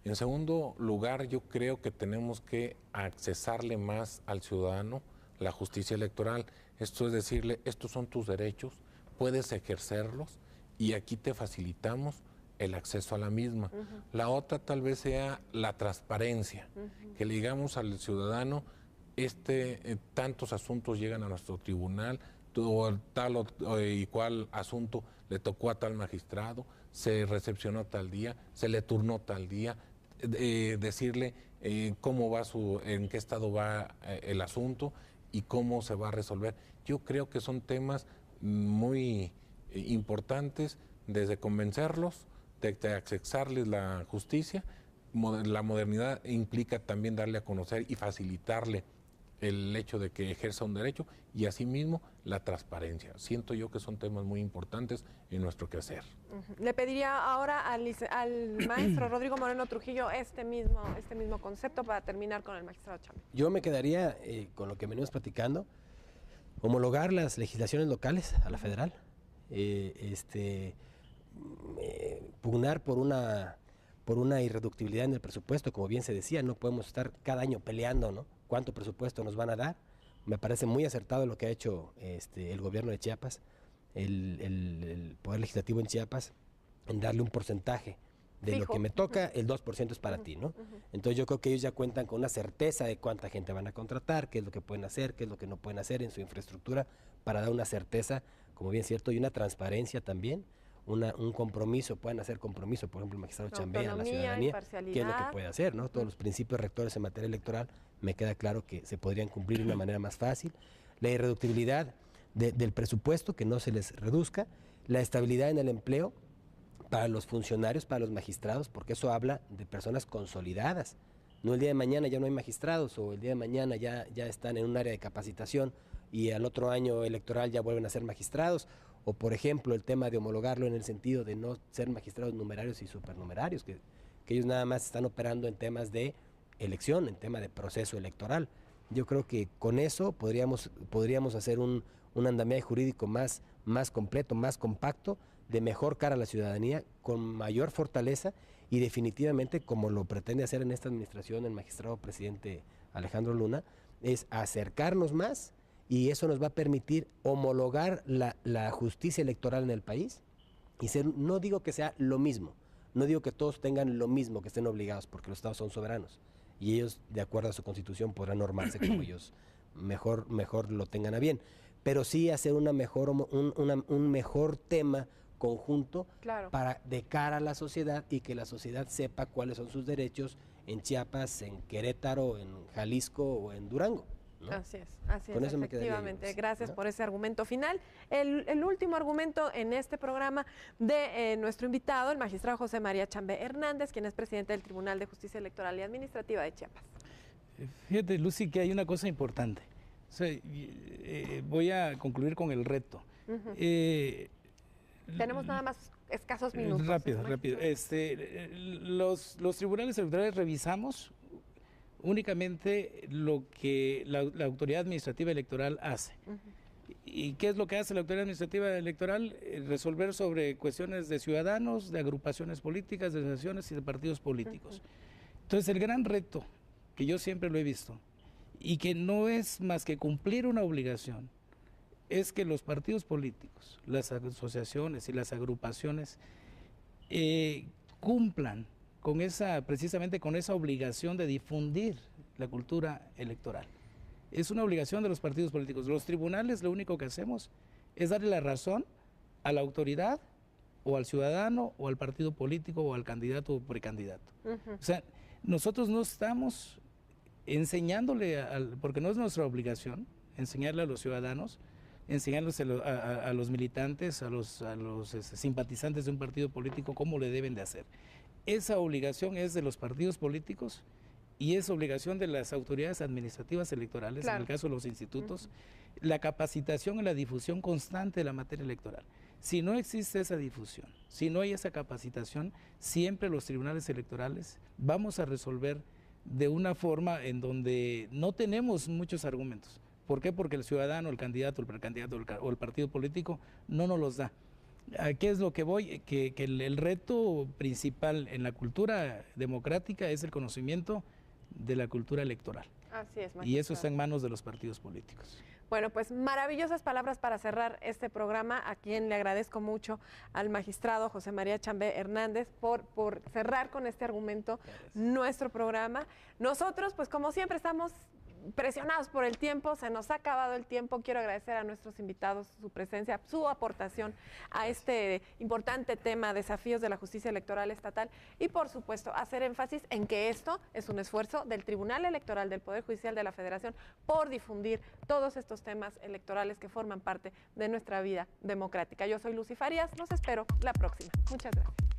En segundo lugar, yo creo que tenemos que accesarle más al ciudadano la justicia electoral. Esto es decirle, estos son tus derechos, puedes ejercerlos y aquí te facilitamos el acceso a la misma. La otra tal vez sea la transparencia, que le digamos al ciudadano, tantos asuntos llegan a nuestro tribunal, tal y cual asunto le tocó a tal magistrado, se recepcionó tal día, se le turnó tal día, decirle cómo va en qué estado va el asunto y cómo se va a resolver. Yo creo que son temas muy importantes, desde convencerlos, de accesarles la justicia. La modernidad implica también darle a conocer y facilitarle el hecho de que ejerza un derecho y asimismo la transparencia. Siento yo que son temas muy importantes en nuestro quehacer. Le pediría ahora al maestro Rodrigo Moreno Trujillo este mismo concepto para terminar con el magistrado Chambe. Yo me quedaría con lo que venimos platicando, homologar las legislaciones locales a la federal, pugnar por una irreductibilidad en el presupuesto, como bien se decía. No podemos estar cada año peleando, ¿no?, cuánto presupuesto nos van a dar. Me parece muy acertado lo que ha hecho el gobierno de Chiapas, el Poder Legislativo en Chiapas, en darle un porcentaje de Fijo. lo que me toca, el 2% es para ti, ¿no? Entonces yo creo que ellos ya cuentan con una certeza de cuánta gente van a contratar, qué es lo que pueden hacer, qué es lo que no pueden hacer en su infraestructura, para dar una certeza, como bien cierto, y una transparencia también, un compromiso, pueden hacer compromiso, por ejemplo, el magistrado Chambé a la ciudadanía, qué es lo que puede hacer, ¿no? Todos los principios rectores en materia electoral, me queda claro que se podrían cumplir de una manera más fácil. La irreductibilidad del presupuesto, que no se les reduzca, la estabilidad en el empleo para los funcionarios, para los magistrados, porque eso habla de personas consolidadas. No el día de mañana ya no hay magistrados, o el día de mañana ya están en un área de capacitación y al otro año electoral ya vuelven a ser magistrados. O, por ejemplo, el tema de homologarlo en el sentido de no ser magistrados numerarios y supernumerarios, que ellos nada más están operando en temas de elección, en tema de proceso electoral. Yo creo que con eso podríamos hacer un andamiaje jurídico más completo, más compacto, de mejor cara a la ciudadanía, con mayor fortaleza, y definitivamente, como lo pretende hacer en esta administración el magistrado presidente Alejandro Luna, es acercarnos más, y eso nos va a permitir homologar la justicia electoral en el país, y no digo que sea lo mismo, no digo que todos tengan lo mismo, que estén obligados, porque los estados son soberanos, y ellos, de acuerdo a su constitución, podrán normarse como ellos mejor lo tengan a bien, pero sí hacer un mejor tema conjunto, claro, de cara a la sociedad, y que la sociedad sepa cuáles son sus derechos en Chiapas, en Querétaro, en Jalisco o en Durango, ¿no? Así es, efectivamente. Gracias, ¿no?, por ese argumento final. El último argumento en este programa de nuestro invitado, el magistrado José María Chambé Hernández, quien es presidente del Tribunal de Justicia Electoral y Administrativa de Chiapas. Fíjate, Lucy, que hay una cosa importante. O sea, voy a concluir con el reto. Tenemos nada más escasos minutos. Rápido. Los tribunales electorales revisamos únicamente lo que la autoridad administrativa electoral hace. ¿Y qué es lo que hace la autoridad administrativa electoral? Resolver sobre cuestiones de ciudadanos, de agrupaciones políticas, de asociaciones y de partidos políticos. Entonces, el gran reto, que yo siempre lo he visto, y que no es más que cumplir una obligación, es que los partidos políticos, las asociaciones y las agrupaciones cumplan precisamente con esa obligación de difundir la cultura electoral. Es una obligación de los partidos políticos. Los tribunales, lo único que hacemos es darle la razón a la autoridad, o al ciudadano, o al partido político, o al candidato o precandidato. O sea, nosotros no estamos enseñándole, porque no es nuestra obligación enseñarle a los ciudadanos, enseñarles a los militantes, a los simpatizantes de un partido político cómo le deben de hacer. Esa obligación es de los partidos políticos y es obligación de las autoridades administrativas electorales, claro, en el caso de los institutos, la capacitación y la difusión constante de la materia electoral. Si no existe esa difusión, si no hay esa capacitación, siempre los tribunales electorales vamos a resolver de una forma en donde no tenemos muchos argumentos. ¿Por qué? Porque el ciudadano, el candidato, el precandidato o el partido político no nos los da. ¿A qué es lo que voy? Que el reto principal en la cultura democrática es el conocimiento de la cultura electoral. Así es, magistrado. Y eso está en manos de los partidos políticos. Bueno, pues maravillosas palabras para cerrar este programa, a quien le agradezco mucho al magistrado José María Chambé Hernández por cerrar con este argumento nuestro programa. Nosotros, pues como siempre, estamos presionados por el tiempo, se nos ha acabado el tiempo. Quiero agradecer a nuestros invitados su presencia, su aportación a este importante tema, desafíos de la justicia electoral estatal, y por supuesto hacer énfasis en que esto es un esfuerzo del Tribunal Electoral del Poder Judicial de la Federación por difundir todos estos temas electorales que forman parte de nuestra vida democrática. Yo soy Lucy Farías, los espero la próxima. Muchas gracias.